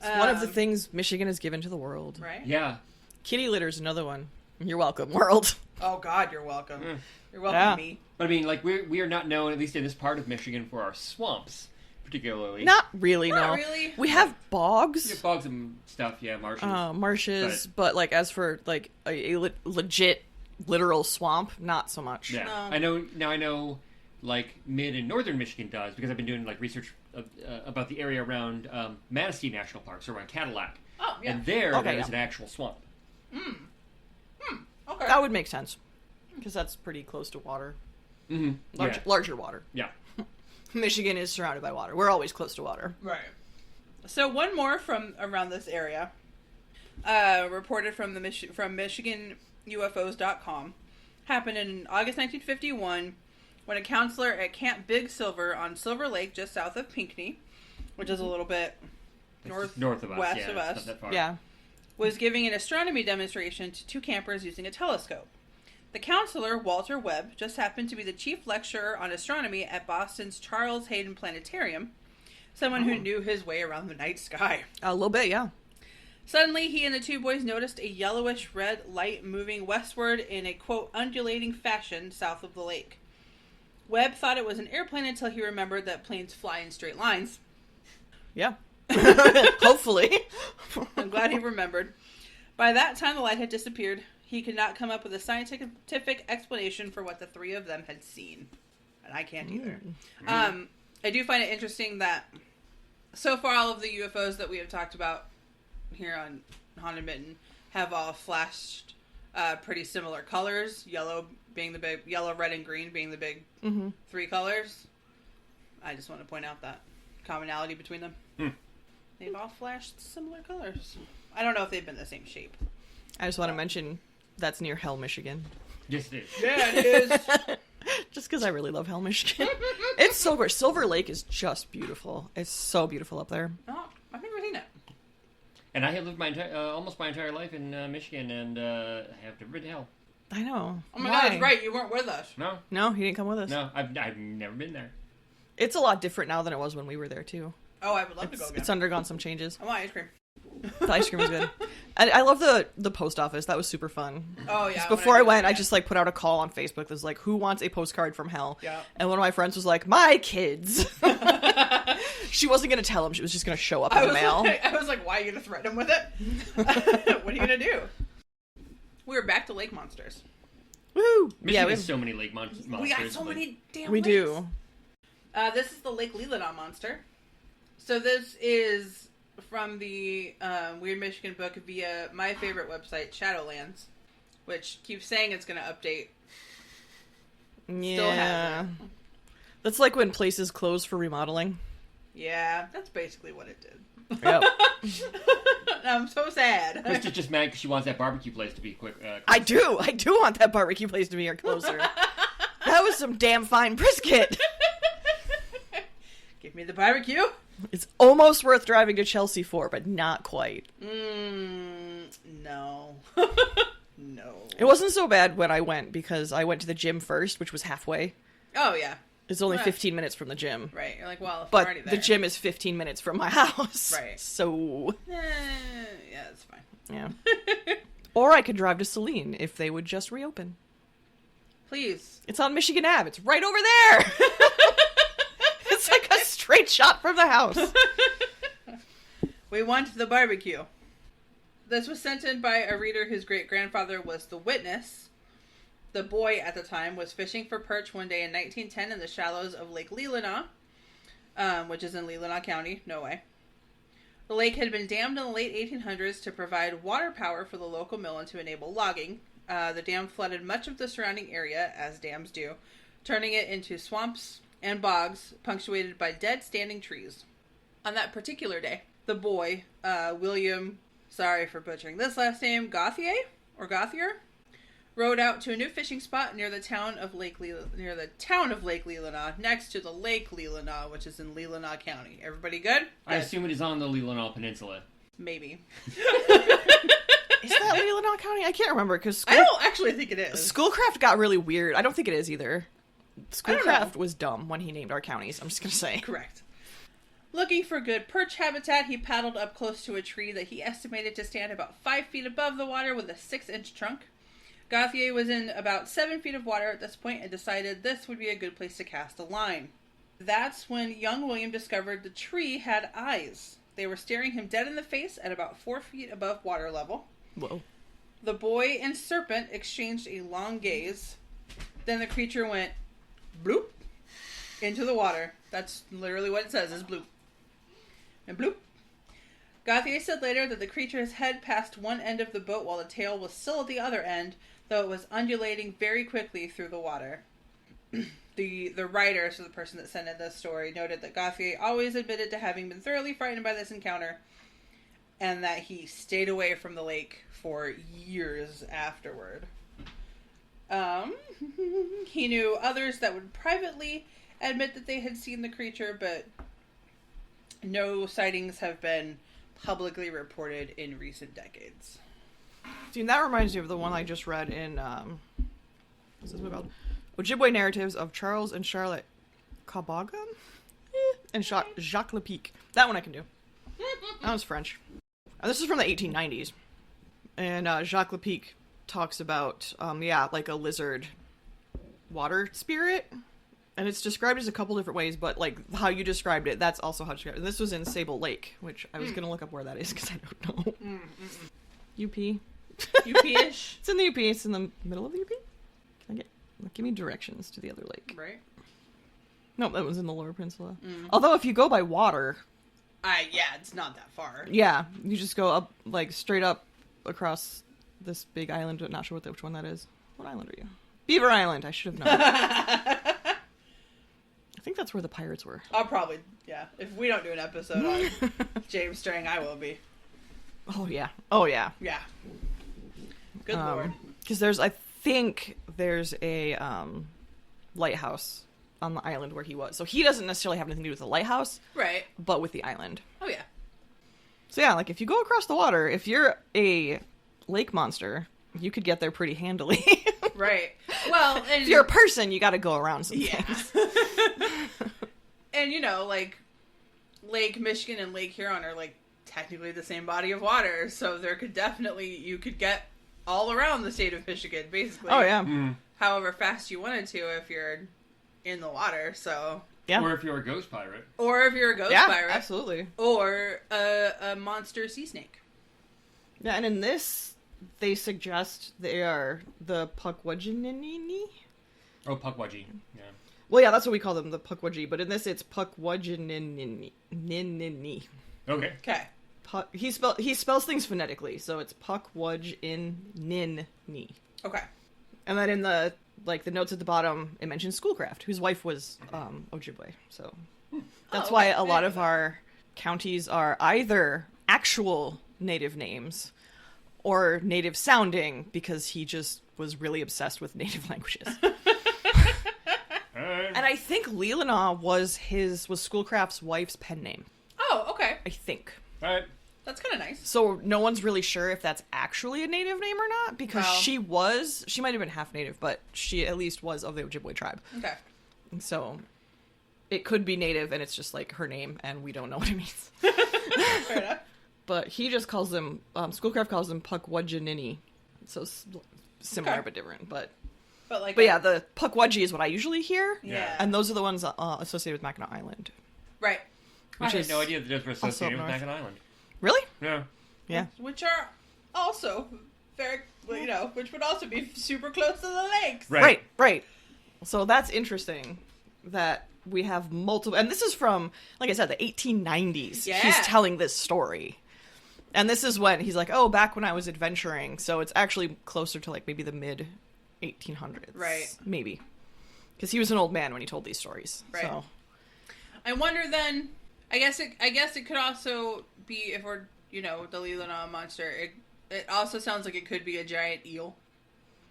[SPEAKER 1] It's one of the things Michigan has given to the world.
[SPEAKER 3] Right?
[SPEAKER 4] Yeah.
[SPEAKER 1] Kitty litter is another one. You're welcome, world.
[SPEAKER 3] Oh, God, you're welcome.
[SPEAKER 4] Mm.
[SPEAKER 3] You're welcome,
[SPEAKER 1] Yeah.
[SPEAKER 3] me.
[SPEAKER 4] But I mean, like we are not known, at least in this part of Michigan, for our swamps, particularly.
[SPEAKER 1] Not really,
[SPEAKER 3] Not
[SPEAKER 1] no.
[SPEAKER 3] really.
[SPEAKER 1] We have
[SPEAKER 4] Yeah,
[SPEAKER 1] bogs,
[SPEAKER 4] bogs and stuff. Yeah, marshes.
[SPEAKER 1] marshes, but like as for like a legit, literal swamp, not so much.
[SPEAKER 4] Yeah,
[SPEAKER 3] No.
[SPEAKER 4] I know. Like mid and northern Michigan does, because I've been doing like research about the area around Manistee National Park, so around Cadillac.
[SPEAKER 3] Oh, yeah.
[SPEAKER 4] And there
[SPEAKER 1] Okay,
[SPEAKER 4] is
[SPEAKER 1] yeah.
[SPEAKER 4] an actual swamp.
[SPEAKER 3] Okay.
[SPEAKER 1] That would make sense. Because that's pretty close to water.
[SPEAKER 4] Mm-hmm.
[SPEAKER 1] Larger water.
[SPEAKER 4] Yeah.
[SPEAKER 1] Michigan is surrounded by water. We're always close to water.
[SPEAKER 3] Right. So one more from around this area, reported from from MichiganUFOs.com, happened in August 1951 when a counselor at Camp Big Silver on Silver Lake, just south of Pinckney, which is a little bit
[SPEAKER 4] North of us.
[SPEAKER 3] west
[SPEAKER 4] Yeah,
[SPEAKER 3] of
[SPEAKER 4] it's
[SPEAKER 3] us,
[SPEAKER 4] not that far.
[SPEAKER 1] Yeah.
[SPEAKER 3] was giving an astronomy demonstration to two campers using a telescope. The counselor, Walter Webb, just happened to be the chief lecturer on astronomy at Boston's Charles Hayden Planetarium, someone who knew his way around the night sky.
[SPEAKER 1] A little bit, yeah.
[SPEAKER 3] Suddenly, he and the two boys noticed a yellowish red light moving westward in a, quote, undulating fashion south of the lake. Webb thought it was an airplane until he remembered that planes fly in straight lines.
[SPEAKER 1] Yeah. Hopefully.
[SPEAKER 3] I'm glad he remembered. By that time, the light had disappeared. He could not come up with a scientific explanation for what the three of them had seen. And I can't either. I do find it interesting that so far all of the UFOs that we have talked about here on Haunted Mitten have all flashed pretty similar colors. Yellow, red, and green being the big three colors. I just want to point out that commonality between them. They've all flashed similar colors. I don't know if they've been the same shape.
[SPEAKER 1] I just want to mention that's near Hell, Michigan.
[SPEAKER 4] Yes, it is.
[SPEAKER 3] Yeah, it is.
[SPEAKER 1] Just because I really love Hell, Michigan. It's so great. Silver Lake is just beautiful. It's so beautiful up there.
[SPEAKER 3] Oh, I've never seen it.
[SPEAKER 4] And I have lived almost my entire life in Michigan, and I have never been to hell.
[SPEAKER 1] I know.
[SPEAKER 3] Oh my
[SPEAKER 1] Why?
[SPEAKER 3] God, that's right. You weren't with us.
[SPEAKER 4] No,
[SPEAKER 1] No, he didn't come with us.
[SPEAKER 4] no, I've never been there.
[SPEAKER 1] It's a lot different now than it was when we were there, too.
[SPEAKER 3] Oh, I would love to go again.
[SPEAKER 1] It's undergone some changes.
[SPEAKER 3] I want ice cream.
[SPEAKER 1] The ice cream was good. I love the post office. That was super fun.
[SPEAKER 3] Oh, yeah.
[SPEAKER 1] Just before I went, I just put out a call on Facebook that was like, who wants a postcard from hell?
[SPEAKER 3] Yeah.
[SPEAKER 1] And one of my friends was like, my kids. She wasn't going to tell him. She was just going to show up in the mail.
[SPEAKER 3] I was like, why are you going to threaten him with it? What are you going to do? We're back to lake monsters.
[SPEAKER 1] Woo!
[SPEAKER 4] Michigan
[SPEAKER 1] we
[SPEAKER 4] has so many lake monsters.
[SPEAKER 3] We got so many damn
[SPEAKER 1] we
[SPEAKER 3] lakes.
[SPEAKER 1] do.
[SPEAKER 3] This is the Lake Leelanau monster. So this is from the Weird Michigan book via my favorite website, Shadowlands, which keeps saying it's going to update.
[SPEAKER 1] Yeah.
[SPEAKER 3] hasn't.
[SPEAKER 1] That's like when places close for remodeling.
[SPEAKER 3] Yeah, that's basically what it did.
[SPEAKER 1] Yep.
[SPEAKER 3] I'm so sad.
[SPEAKER 4] Krista's just mad because she wants that barbecue place to be quick.
[SPEAKER 1] I do want that barbecue place to be here closer. That was some damn fine brisket.
[SPEAKER 3] Give me the barbecue.
[SPEAKER 1] It's almost worth driving to Chelsea for, but not quite.
[SPEAKER 3] No. No.
[SPEAKER 1] It wasn't so bad when I went, because I went to the gym first, which was halfway.
[SPEAKER 3] Oh, yeah.
[SPEAKER 1] It's only
[SPEAKER 3] Right.
[SPEAKER 1] 15 minutes from the gym.
[SPEAKER 3] Right. You're like, well, if I'm
[SPEAKER 1] But
[SPEAKER 3] already there.
[SPEAKER 1] the gym is 15 minutes from my house.
[SPEAKER 3] Right.
[SPEAKER 1] So,
[SPEAKER 3] Yeah, that's fine.
[SPEAKER 1] yeah. Or I could drive to Saline if they would just reopen.
[SPEAKER 3] Please.
[SPEAKER 1] It's on Michigan Ave. It's right over there. It's like a straight shot from the house.
[SPEAKER 3] We want the barbecue. This was sent in by a reader whose great-grandfather was the witness. The boy at the time was fishing for perch one day in 1910 in the shallows of Lake Leelanau, which is in Leelanau County. No way. The lake had been dammed in the late 1800s to provide water power for the local mill and to enable logging. The dam flooded much of the surrounding area, as dams do, turning it into swamps and bogs punctuated by dead standing trees. On that particular day, the boy, William, sorry for butchering this last name, Gauthier, rode out to a new fishing spot near the town of Lake Leelanau, next to the Lake Leelanau, which is in Leelanau County. Everybody good?
[SPEAKER 4] I assume it is on the Leelanau Peninsula.
[SPEAKER 3] Maybe.
[SPEAKER 1] Is that Leelanau County? I can't remember, because
[SPEAKER 3] I don't actually think it is.
[SPEAKER 1] Schoolcraft got really weird. I don't think it is either.
[SPEAKER 3] I don't know.
[SPEAKER 1] Schoolcraft was dumb when he named our counties, I'm just going to say.
[SPEAKER 3] Correct. Looking for good perch habitat, he paddled up close to a tree that he estimated to stand about 5 feet above the water with a 6-inch trunk. Gauthier was in about 7 feet of water at this point and decided this would be a good place to cast a line. That's when young William discovered the tree had eyes. They were staring him dead in the face at about 4 feet above water level.
[SPEAKER 1] Whoa.
[SPEAKER 3] The boy and serpent exchanged a long gaze. Then the creature went bloop into the water. That's literally what it says, is bloop. And bloop. Gauthier said later that the creature's head passed one end of the boat while the tail was still at the other end, though it was undulating very quickly through the water. The writer, so the person that sent in this story, noted that Gauthier always admitted to having been thoroughly frightened by this encounter, and that he stayed away from the lake for years afterward. He knew others that would privately admit that they had seen the creature, but no sightings have been publicly reported in recent decades.
[SPEAKER 1] See, that reminds me of the one I just read in, what's this book called? Ojibwe Narratives of Charles and Charlotte Cabogan? And Jacques Lepic. That one I can do. That was French. This is from the 1890s. And Jacques Lepic talks about, like a lizard water spirit. And it's described as a couple different ways, but like how you described it, that's also how to describe it. And this was in Sable Lake, which I was going to look up where that is because I don't know. UP.
[SPEAKER 3] UP-ish?
[SPEAKER 1] It's in the UP. It's in the middle of the UP. Give me directions to the other lake.
[SPEAKER 3] Right.
[SPEAKER 1] No, that was in the Lower Peninsula. Although if you go by water...
[SPEAKER 3] Yeah, it's not that far.
[SPEAKER 1] Yeah, you just go up, like, straight up across this big island. Not sure which one that is. What island are you? Beaver Island. I should have known. I think that's where the pirates were.
[SPEAKER 3] I'll probably, yeah. If we don't do an episode on James Strang, I will be.
[SPEAKER 1] Oh, yeah. Oh, yeah.
[SPEAKER 3] Yeah. Good lord.
[SPEAKER 1] Because I think there's a lighthouse on the island where he was. So he doesn't necessarily have anything to do with the lighthouse.
[SPEAKER 3] Right.
[SPEAKER 1] But with the island.
[SPEAKER 3] Oh, yeah.
[SPEAKER 1] So yeah, like if you go across the water, if you're a lake monster, you could get there pretty handily.
[SPEAKER 3] Right. Well, and...
[SPEAKER 1] if you're a person, you gotta go around some things.
[SPEAKER 3] And, you know, like, Lake Michigan and Lake Huron are, like, technically the same body of water. So there could definitely, you could get all around the state of Michigan, basically.
[SPEAKER 1] Oh, yeah.
[SPEAKER 3] However fast you wanted to if you're in the water, so...
[SPEAKER 1] Yeah.
[SPEAKER 4] Or if you're a ghost pirate.
[SPEAKER 3] Or if you're a ghost
[SPEAKER 1] yeah,
[SPEAKER 3] pirate.
[SPEAKER 1] Absolutely.
[SPEAKER 3] Or a monster sea snake.
[SPEAKER 1] Yeah, and in this, they suggest they are the Pukwudginini.
[SPEAKER 4] Oh, Pukwudgie. Yeah.
[SPEAKER 1] Well, yeah, that's what we call them, the Pukwudgie. But in this, it's Pukwudginini.
[SPEAKER 4] Okay.
[SPEAKER 3] Okay.
[SPEAKER 1] He spells things phonetically, so it's Pukwudginini.
[SPEAKER 3] Okay.
[SPEAKER 1] And then in the notes at the bottom, it mentions Schoolcraft, whose wife was Ojibwe. So that's why a lot of our counties are either actual native names or native sounding, because he just was really obsessed with native languages. And I think Leelanau was Schoolcraft's wife's pen name.
[SPEAKER 3] Oh, okay.
[SPEAKER 1] I think.
[SPEAKER 4] All right.
[SPEAKER 3] That's kind of nice.
[SPEAKER 1] So no one's really sure if that's actually a native name or not, because
[SPEAKER 3] Well.
[SPEAKER 1] she might have been half native, but she at least was of the Ojibwe tribe.
[SPEAKER 3] Okay.
[SPEAKER 1] And so it could be native, and it's just like her name, and we don't know what it means.
[SPEAKER 3] Fair enough.
[SPEAKER 1] But he just calls them, Schoolcraft calls them Pukwudginini. So similar
[SPEAKER 3] Okay.
[SPEAKER 1] but different. But
[SPEAKER 3] yeah,
[SPEAKER 1] the Pukwudgie is what I usually hear.
[SPEAKER 3] Yeah.
[SPEAKER 1] And those are the ones associated with Mackinac Island.
[SPEAKER 3] Right.
[SPEAKER 4] I
[SPEAKER 1] Which
[SPEAKER 4] had
[SPEAKER 1] is
[SPEAKER 4] no idea that those were associated with
[SPEAKER 1] north.
[SPEAKER 4] Mackinac Island.
[SPEAKER 1] Really?
[SPEAKER 4] Yeah.
[SPEAKER 1] Yeah.
[SPEAKER 3] Which are also very, which would also be super close to the lakes.
[SPEAKER 1] Right. So that's interesting that we have multiple, and this is from, like I said, the 1890s.
[SPEAKER 3] Yeah.
[SPEAKER 1] He's telling this story. And this is when he's like, oh, back when I was adventuring. So it's actually closer to like maybe the mid 1800s.
[SPEAKER 3] Right.
[SPEAKER 1] Maybe. Because he was an old man when he told these stories.
[SPEAKER 3] Right.
[SPEAKER 1] So.
[SPEAKER 3] I wonder then, I guess it could also be, if we're, the Leelanau monster, it also sounds like it could be a giant eel.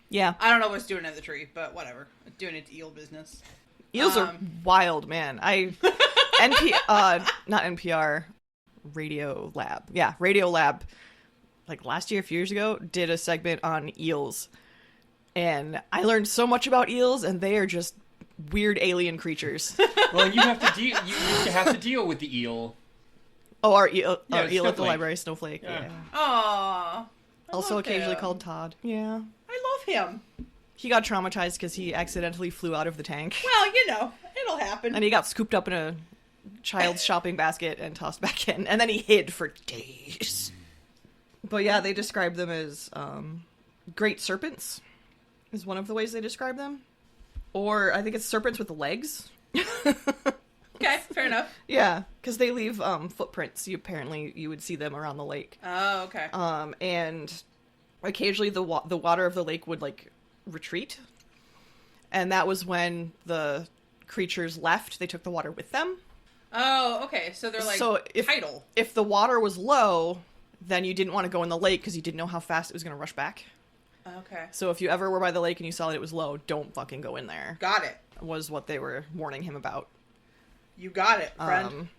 [SPEAKER 1] Yeah.
[SPEAKER 3] I don't know what's doing in the tree, but whatever. It's doing its eel business.
[SPEAKER 1] Eels are wild, man. Not NPR, Radio Lab. Yeah, Radio Lab, like last year, a few years ago, did a segment on eels. And I learned so much about eels, and they are just weird alien creatures.
[SPEAKER 4] Well, you have to you used to have to deal with the eel.
[SPEAKER 1] Oh, our eel at the
[SPEAKER 4] Snowflake.
[SPEAKER 1] library, Snowflake. Yeah.
[SPEAKER 3] Aww.
[SPEAKER 1] Also occasionally called Todd. Yeah.
[SPEAKER 3] I love him.
[SPEAKER 1] He got traumatized because he accidentally flew out of the tank.
[SPEAKER 3] Well, it'll happen.
[SPEAKER 1] And he got scooped up in a child's shopping basket and tossed back in. And then he hid for days. But yeah, they describe them as great serpents, is one of the ways they describe them. Or I think it's serpents with legs.
[SPEAKER 3] Okay, fair enough.
[SPEAKER 1] Yeah, because they leave footprints. Apparently you would see them around the lake.
[SPEAKER 3] Oh, okay.
[SPEAKER 1] And occasionally the water of the lake would like retreat, and that was when the creatures left. They took the water with them.
[SPEAKER 3] Oh, okay. So they're like tidal.
[SPEAKER 1] If the water was low, then you didn't want to go in the lake because you didn't know how fast it was going to rush back.
[SPEAKER 3] Okay.
[SPEAKER 1] So if you ever were by the lake and you saw that it was low, don't fucking go in there.
[SPEAKER 3] Got it.
[SPEAKER 1] Was what they were warning him about.
[SPEAKER 3] You got it, friend.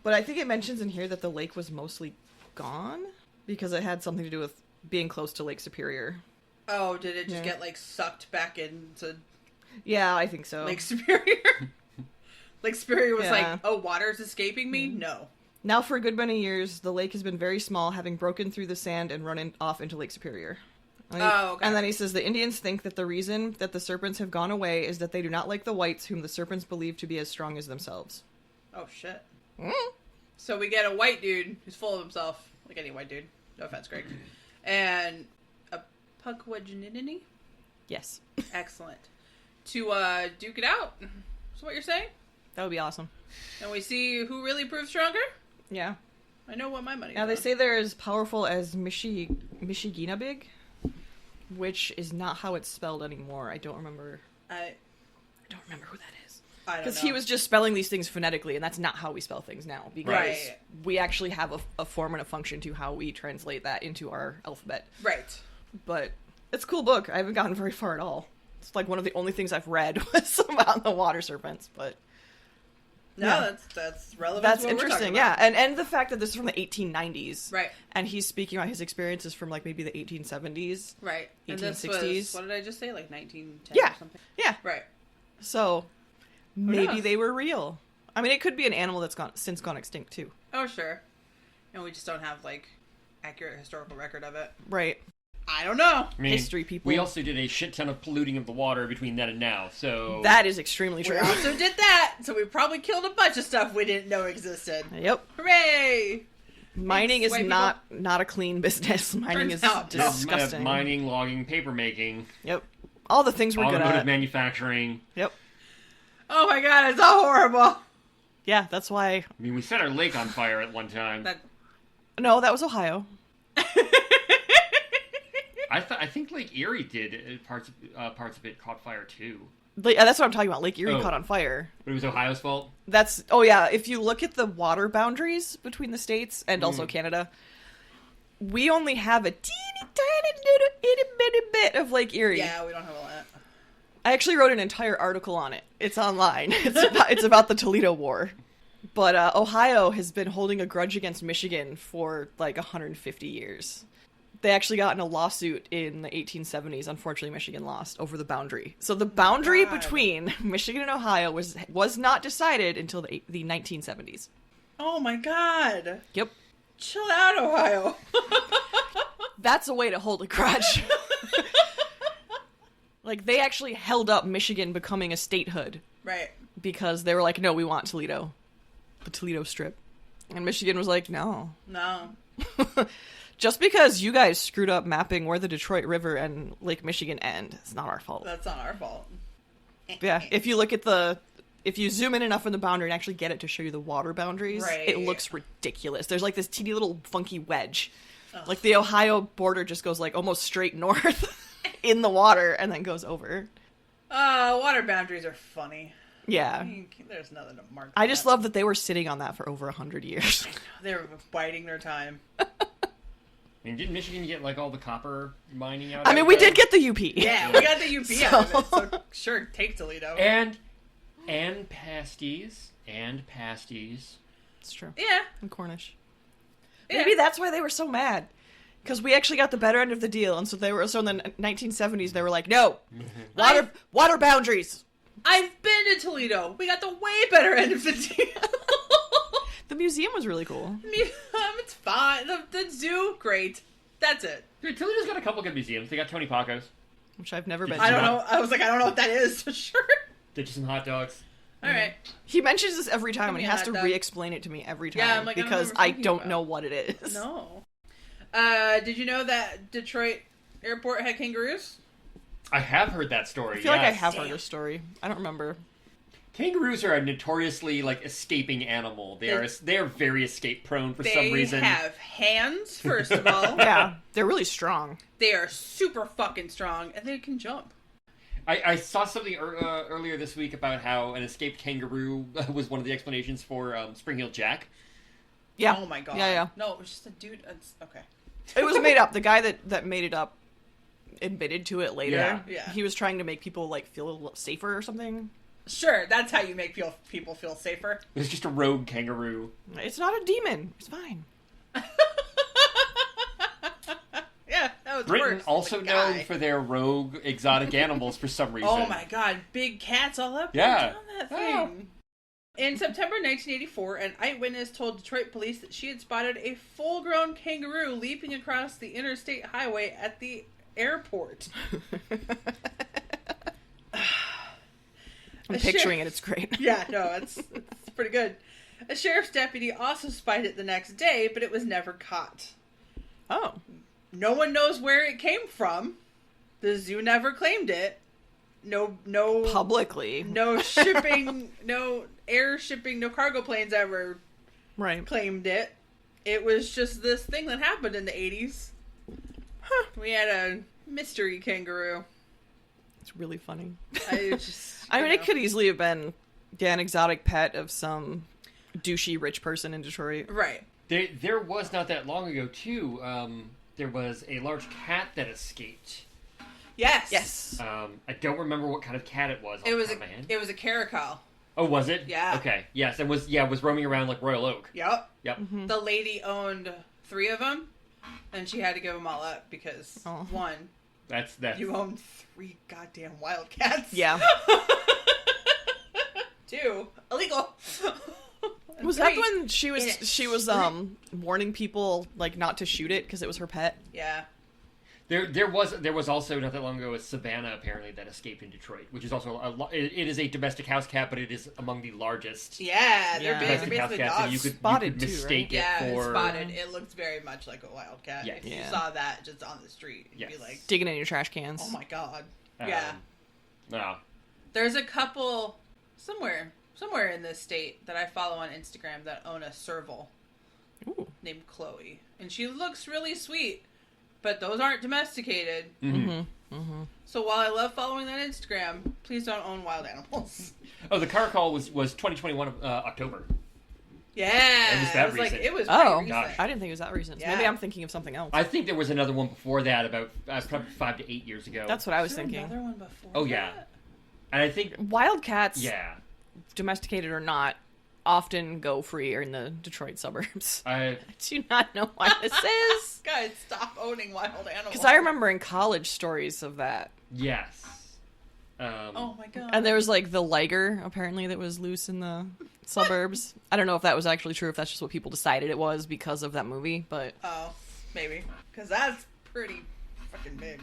[SPEAKER 1] But I think it mentions in here that the lake was mostly gone because it had something to do with being close to Lake Superior.
[SPEAKER 3] Oh, did it just get like sucked back into
[SPEAKER 1] Yeah, I think so.
[SPEAKER 3] Lake Superior? Lake Superior was
[SPEAKER 1] Yeah.
[SPEAKER 3] like, oh, water's escaping me? No.
[SPEAKER 1] Now for a good many years, the lake has been very small, having broken through the sand and run off into Lake Superior.
[SPEAKER 3] Okay.
[SPEAKER 1] And then he says the Indians think that the reason that the serpents have gone away is that they do not like the whites, whom the serpents believe to be as strong as themselves.
[SPEAKER 3] Oh, shit.
[SPEAKER 1] Mm.
[SPEAKER 3] So we get a white dude who's full of himself, like any white dude. No offense, Greg. And a Pukwudginini?
[SPEAKER 1] Yes.
[SPEAKER 3] Excellent. To duke it out. Is what you're saying?
[SPEAKER 1] That would be awesome.
[SPEAKER 3] And we see who really proves stronger?
[SPEAKER 1] Yeah.
[SPEAKER 3] I know what my money's
[SPEAKER 1] Now they
[SPEAKER 3] on.
[SPEAKER 1] say they're as powerful as Michiganabig, which is not how it's spelled anymore. I don't remember who that is.
[SPEAKER 3] I don't
[SPEAKER 1] Because
[SPEAKER 3] know.
[SPEAKER 1] he was just spelling these things phonetically, and that's not how we spell things now. Because
[SPEAKER 3] Right.
[SPEAKER 1] we actually have a form and a function to how we translate that into our alphabet.
[SPEAKER 3] Right.
[SPEAKER 1] But it's a cool book. I haven't gotten very far at all. It's like one of the only things I've read was about the water serpents, but
[SPEAKER 3] No,
[SPEAKER 1] Yeah.
[SPEAKER 3] that's relevant
[SPEAKER 1] that's
[SPEAKER 3] to what we're
[SPEAKER 1] interesting.
[SPEAKER 3] talking
[SPEAKER 1] Yeah,
[SPEAKER 3] about.
[SPEAKER 1] and the fact that this is from the 1890s,
[SPEAKER 3] Right.
[SPEAKER 1] and he's speaking about his experiences from like maybe the 1870s.
[SPEAKER 3] Right. And this
[SPEAKER 1] 1860s.
[SPEAKER 3] was, what did I just say, like 1910
[SPEAKER 1] Yeah.
[SPEAKER 3] or something?
[SPEAKER 1] Yeah,
[SPEAKER 3] Right.
[SPEAKER 1] so maybe
[SPEAKER 3] knows?
[SPEAKER 1] they were real. I mean, it could be an animal that's since gone extinct too.
[SPEAKER 3] Oh, sure. And we just don't have, like, accurate historical record of it.
[SPEAKER 1] Right.
[SPEAKER 3] I don't know.
[SPEAKER 4] I mean,
[SPEAKER 1] History people.
[SPEAKER 4] We also did a shit ton of polluting of the water between then and now, so...
[SPEAKER 1] That is extremely
[SPEAKER 3] We
[SPEAKER 1] true.
[SPEAKER 3] also did that, so we probably killed a bunch of stuff we didn't know existed.
[SPEAKER 1] Yep.
[SPEAKER 3] Hooray!
[SPEAKER 1] Mining
[SPEAKER 3] Thanks,
[SPEAKER 1] is
[SPEAKER 3] white
[SPEAKER 1] not a clean business. Mining
[SPEAKER 3] Turns
[SPEAKER 1] is
[SPEAKER 3] out, no.
[SPEAKER 1] disgusting.
[SPEAKER 4] Mining, logging, paper making,
[SPEAKER 1] Yep. All the things we're good
[SPEAKER 4] automotive
[SPEAKER 1] at.
[SPEAKER 4] manufacturing.
[SPEAKER 1] Yep.
[SPEAKER 3] Oh my god, it's all horrible.
[SPEAKER 1] Yeah, that's why.
[SPEAKER 4] I mean, we set our lake on fire at one time.
[SPEAKER 1] No, that was Ohio.
[SPEAKER 4] I think Lake Erie did. Parts of it caught fire too.
[SPEAKER 1] That's what I'm talking about. Lake Erie
[SPEAKER 4] Oh.
[SPEAKER 1] caught on fire.
[SPEAKER 4] But it was Ohio's fault?
[SPEAKER 1] Oh yeah, if you look at the water boundaries between the states and also Canada, we only have a teeny tiny little itty bitty bit of Lake Erie.
[SPEAKER 3] Yeah, we don't have a lot.
[SPEAKER 1] I actually wrote an entire article on it. It's online. It's about the Toledo War. But Ohio has been holding a grudge against Michigan for like 150 years. They actually got in a lawsuit in the 1870s. Unfortunately, Michigan lost over the boundary. So the boundary
[SPEAKER 3] God.
[SPEAKER 1] between Michigan and Ohio was not decided until the 1970s.
[SPEAKER 3] Oh my god.
[SPEAKER 1] Yep.
[SPEAKER 3] Chill out, Ohio.
[SPEAKER 1] That's a way to hold a grudge. Like, they actually held up Michigan becoming a statehood
[SPEAKER 3] Right.
[SPEAKER 1] because they were like, no, we want Toledo. The Toledo Strip. And Michigan was like, no.
[SPEAKER 3] No.
[SPEAKER 1] Just because you guys screwed up mapping where the Detroit River and Lake Michigan end, it's not our fault.
[SPEAKER 3] That's not our fault.
[SPEAKER 1] Yeah, if you look at if you zoom in enough on the boundary and actually get it to show you the water boundaries,
[SPEAKER 3] Right.
[SPEAKER 1] it looks ridiculous. There's like this teeny little funky wedge. Like the Ohio border just goes like almost straight north in the water and then goes over.
[SPEAKER 3] Water boundaries are funny.
[SPEAKER 1] Yeah.
[SPEAKER 3] There's nothing to mark.
[SPEAKER 1] I just
[SPEAKER 3] that.
[SPEAKER 1] love that they were sitting on that for over 100 years.
[SPEAKER 3] They were biding their time.
[SPEAKER 4] I mean, didn't Michigan get, like, all the copper mining out
[SPEAKER 1] I
[SPEAKER 4] of
[SPEAKER 1] mean,
[SPEAKER 4] it?
[SPEAKER 1] we did get the UP.
[SPEAKER 3] Yeah, we got the UP out of it, so sure, take Toledo.
[SPEAKER 4] And pasties.
[SPEAKER 1] It's true.
[SPEAKER 3] Yeah.
[SPEAKER 1] And Cornish.
[SPEAKER 3] Yeah.
[SPEAKER 1] Maybe that's why they were so mad. Because we actually got the better end of the deal, and so in the 1970s they were like, no, water boundaries.
[SPEAKER 3] I've been to Toledo. We got the way better end of the deal.
[SPEAKER 1] The museum was really cool.
[SPEAKER 3] It's fine. The zoo, great. That's it.
[SPEAKER 4] Dude, Toledo's got a couple good museums. They got Tony Paco's.
[SPEAKER 1] Which I've never been
[SPEAKER 3] I
[SPEAKER 1] to.
[SPEAKER 3] don't know. I was like, I don't know what that is. Sure.
[SPEAKER 4] Did you some hot dogs.
[SPEAKER 3] All right.
[SPEAKER 1] He mentions this every time,
[SPEAKER 3] Give
[SPEAKER 1] and he
[SPEAKER 3] me
[SPEAKER 1] has
[SPEAKER 3] a
[SPEAKER 1] to
[SPEAKER 3] hot dog.
[SPEAKER 1] re-explain it to me every time.
[SPEAKER 3] Yeah, I'm like, I don't know
[SPEAKER 1] because
[SPEAKER 3] what we're
[SPEAKER 1] I
[SPEAKER 3] talking
[SPEAKER 1] don't
[SPEAKER 3] about.
[SPEAKER 1] know what it is.
[SPEAKER 3] No. Did you know that Detroit airport had kangaroos?
[SPEAKER 4] I have heard that story,
[SPEAKER 1] I feel like I
[SPEAKER 4] yes.
[SPEAKER 1] have heard this story. I don't remember.
[SPEAKER 4] Kangaroos are a notoriously escaping animal. They are very escape prone for some reason.
[SPEAKER 3] They have hands, first of all.
[SPEAKER 1] Yeah, they're really strong.
[SPEAKER 3] They are super fucking strong, and they can jump.
[SPEAKER 4] I saw something earlier this week about how an escaped kangaroo was one of the explanations for Spring Heel Jack.
[SPEAKER 1] Yeah.
[SPEAKER 3] Oh my god.
[SPEAKER 1] Yeah.
[SPEAKER 3] No, it was just a dude. Okay.
[SPEAKER 1] It was made up. The guy that made it up admitted to it later.
[SPEAKER 3] Yeah.
[SPEAKER 1] He was trying to make people feel a little safer or something.
[SPEAKER 3] Sure, that's how you make people feel safer.
[SPEAKER 4] It was just a rogue kangaroo.
[SPEAKER 1] It's not a demon. It's fine.
[SPEAKER 3] Yeah, that was
[SPEAKER 4] Britain
[SPEAKER 3] worse.
[SPEAKER 4] also
[SPEAKER 3] The
[SPEAKER 4] known
[SPEAKER 3] guy.
[SPEAKER 4] for their rogue exotic animals for some reason.
[SPEAKER 3] Oh my god, big cats all up
[SPEAKER 4] Yeah.
[SPEAKER 3] and down that thing. In September 1984, an eyewitness told Detroit police that she had spotted a full-grown kangaroo leaping across the interstate highway at the airport.
[SPEAKER 1] I'm picturing it. It's great.
[SPEAKER 3] Yeah, no, it's pretty good. A sheriff's deputy also spied it the next day, but it was never caught.
[SPEAKER 1] Oh.
[SPEAKER 3] No one knows where it came from. The zoo never claimed it. No
[SPEAKER 1] Publicly.
[SPEAKER 3] no shipping, no air shipping, no cargo planes ever
[SPEAKER 1] Right.
[SPEAKER 3] claimed it. It was just this thing that happened in the 80s. Huh. We had a mystery kangaroo.
[SPEAKER 1] It's really funny.
[SPEAKER 3] I
[SPEAKER 1] mean, it could easily have been an exotic pet of some douchey rich person in Detroit.
[SPEAKER 3] Right.
[SPEAKER 4] There was not that long ago too. There was a large cat that escaped.
[SPEAKER 3] Yes.
[SPEAKER 1] Yes.
[SPEAKER 4] I don't remember what kind of cat it was.
[SPEAKER 3] It was
[SPEAKER 4] off the top of my head.
[SPEAKER 3] it was a caracal.
[SPEAKER 4] Oh, was it?
[SPEAKER 3] Yeah.
[SPEAKER 4] Okay. Yes, it was. Yeah, it was roaming around like Royal Oak.
[SPEAKER 3] Yep.
[SPEAKER 4] Yep.
[SPEAKER 1] Mm-hmm.
[SPEAKER 3] The lady owned 3 of them, and she had to give them all up because one,
[SPEAKER 4] That's
[SPEAKER 3] you own 3 goddamn wildcats.
[SPEAKER 1] Yeah.
[SPEAKER 3] 2, illegal. And
[SPEAKER 1] Was that
[SPEAKER 3] 3,
[SPEAKER 1] when she was warning people not to shoot it because it was her pet?
[SPEAKER 3] Yeah.
[SPEAKER 4] There was also not that long ago a Savannah apparently that escaped in Detroit, which is also it is a domestic house cat, but it is among the largest
[SPEAKER 3] Yeah, they're
[SPEAKER 1] Yeah.
[SPEAKER 3] big. They're
[SPEAKER 4] domestic house
[SPEAKER 3] basically
[SPEAKER 4] cats, and
[SPEAKER 3] dogs.
[SPEAKER 4] you could
[SPEAKER 1] Spotted too,
[SPEAKER 4] mistake
[SPEAKER 1] right?
[SPEAKER 3] Yeah,
[SPEAKER 4] it
[SPEAKER 3] it's
[SPEAKER 4] for
[SPEAKER 3] spotted. It looked very much like a wildcat.
[SPEAKER 4] Yes.
[SPEAKER 3] If you
[SPEAKER 1] Yeah.
[SPEAKER 3] saw that just on the street, you'd be
[SPEAKER 4] Yes.
[SPEAKER 3] like,
[SPEAKER 1] Digging in your trash cans.
[SPEAKER 3] oh my god.
[SPEAKER 4] um,
[SPEAKER 3] Yeah.
[SPEAKER 4] No.
[SPEAKER 3] There's a couple somewhere in this state that I follow on Instagram that own a serval
[SPEAKER 1] Ooh.
[SPEAKER 3] named Chloe. And she looks really sweet, but those aren't domesticated.
[SPEAKER 1] Mm-hmm. Mm-hmm.
[SPEAKER 3] So while I love following that Instagram, please don't own wild animals.
[SPEAKER 4] Oh, the caracal was 2021 October.
[SPEAKER 3] Yeah.
[SPEAKER 4] was that
[SPEAKER 3] it was like,
[SPEAKER 4] recent?
[SPEAKER 3] it was
[SPEAKER 1] Oh,
[SPEAKER 3] pretty recent.
[SPEAKER 4] gosh.
[SPEAKER 1] I didn't think it was that recent.
[SPEAKER 3] Yeah.
[SPEAKER 1] Maybe I'm thinking of something else.
[SPEAKER 4] I think there was another one before that, about probably 5 to 8 years ago.
[SPEAKER 1] That's what I was
[SPEAKER 3] Is there
[SPEAKER 1] thinking.
[SPEAKER 3] another one before
[SPEAKER 4] Oh, yeah.
[SPEAKER 3] that?
[SPEAKER 4] And I think
[SPEAKER 1] Wildcats,
[SPEAKER 4] yeah,
[SPEAKER 1] domesticated or not, often go free in the Detroit suburbs.
[SPEAKER 4] I
[SPEAKER 1] I do not know why this is.
[SPEAKER 3] Guys, stop owning wild animals.
[SPEAKER 1] Because I remember in college stories of that.
[SPEAKER 4] yes.
[SPEAKER 3] Oh my god.
[SPEAKER 1] And there was the liger, apparently, that was loose in the suburbs. I don't know if that was actually true, if that's just what people decided it was because of that movie, but
[SPEAKER 3] Oh, maybe. Because that's pretty fucking big.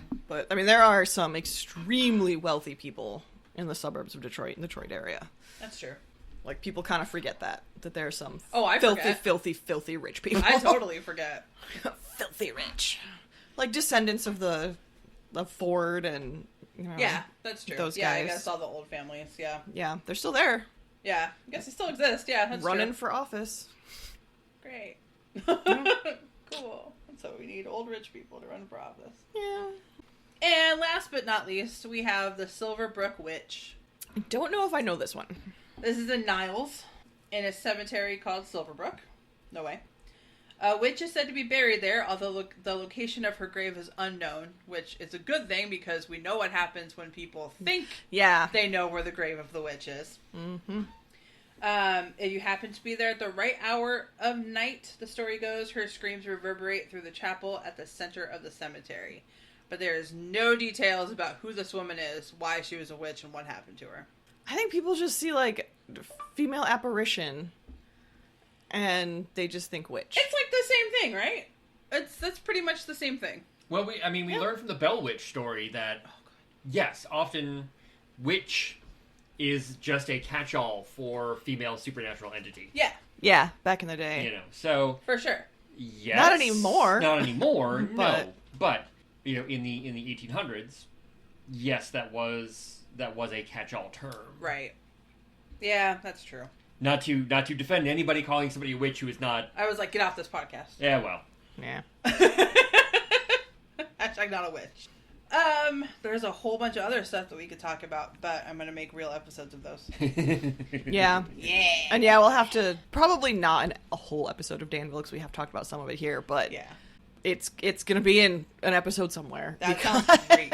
[SPEAKER 1] I mean, there are some extremely wealthy people in the suburbs of Detroit, in the Detroit area.
[SPEAKER 3] That's true.
[SPEAKER 1] People kind of forget that there are some
[SPEAKER 3] Oh, I
[SPEAKER 1] filthy,
[SPEAKER 3] forget.
[SPEAKER 1] filthy rich people.
[SPEAKER 3] I totally forget.
[SPEAKER 1] Filthy rich. Descendants of Ford and,
[SPEAKER 3] Yeah, that's true.
[SPEAKER 1] those
[SPEAKER 3] yeah, I
[SPEAKER 1] guys.
[SPEAKER 3] guess all the old families. Yeah.
[SPEAKER 1] Yeah, they're still there,
[SPEAKER 3] Yeah. I guess they still exist. Yeah, that's
[SPEAKER 1] running
[SPEAKER 3] true.
[SPEAKER 1] for office.
[SPEAKER 3] Great. Cool. That's what we need, old rich people to run for office.
[SPEAKER 1] Yeah.
[SPEAKER 3] And last but not least, we have the Silverbrook Witch.
[SPEAKER 1] I don't know if I know this one.
[SPEAKER 3] This is in Niles, in a cemetery called Silverbrook. No way. A witch is said to be buried there, although the location of her grave is unknown, which is a good thing because we know what happens when people think
[SPEAKER 1] Yeah.
[SPEAKER 3] they know where the grave of the witch is.
[SPEAKER 1] Mm-hmm.
[SPEAKER 3] If you happen to be there at the right hour of night, the story goes, her screams reverberate through the chapel at the center of the cemetery. But there is no details about who this woman is, why she was a witch, and what happened to her.
[SPEAKER 1] I think people just see female apparition and they just think witch.
[SPEAKER 3] It's like the same thing, right? That's pretty much the same thing.
[SPEAKER 4] well, we learned from the Bell Witch story that yes, often witch is just a catch-all for female supernatural entity.
[SPEAKER 3] Yeah,
[SPEAKER 1] Yeah, back in the day.
[SPEAKER 4] So
[SPEAKER 3] for sure.
[SPEAKER 4] yes,
[SPEAKER 1] Not anymore.
[SPEAKER 4] Not anymore.
[SPEAKER 1] But-
[SPEAKER 4] no, but in the 1800s, yes, that was a catch-all term.
[SPEAKER 3] Right. Yeah, that's true.
[SPEAKER 4] Not to defend anybody calling somebody a witch who is not.
[SPEAKER 3] I was like, get off this podcast.
[SPEAKER 4] Yeah, well.
[SPEAKER 1] Yeah.
[SPEAKER 3] Hashtag not a witch. There's a whole bunch of other stuff that we could talk about, but I'm gonna make real episodes of those.
[SPEAKER 1] Yeah.
[SPEAKER 3] Yeah.
[SPEAKER 1] And yeah, we'll have to probably not a whole episode of Danville because we have talked about some of it here, but
[SPEAKER 3] Yeah.
[SPEAKER 1] it's gonna be in an episode somewhere.
[SPEAKER 3] That
[SPEAKER 1] because-
[SPEAKER 3] sounds great.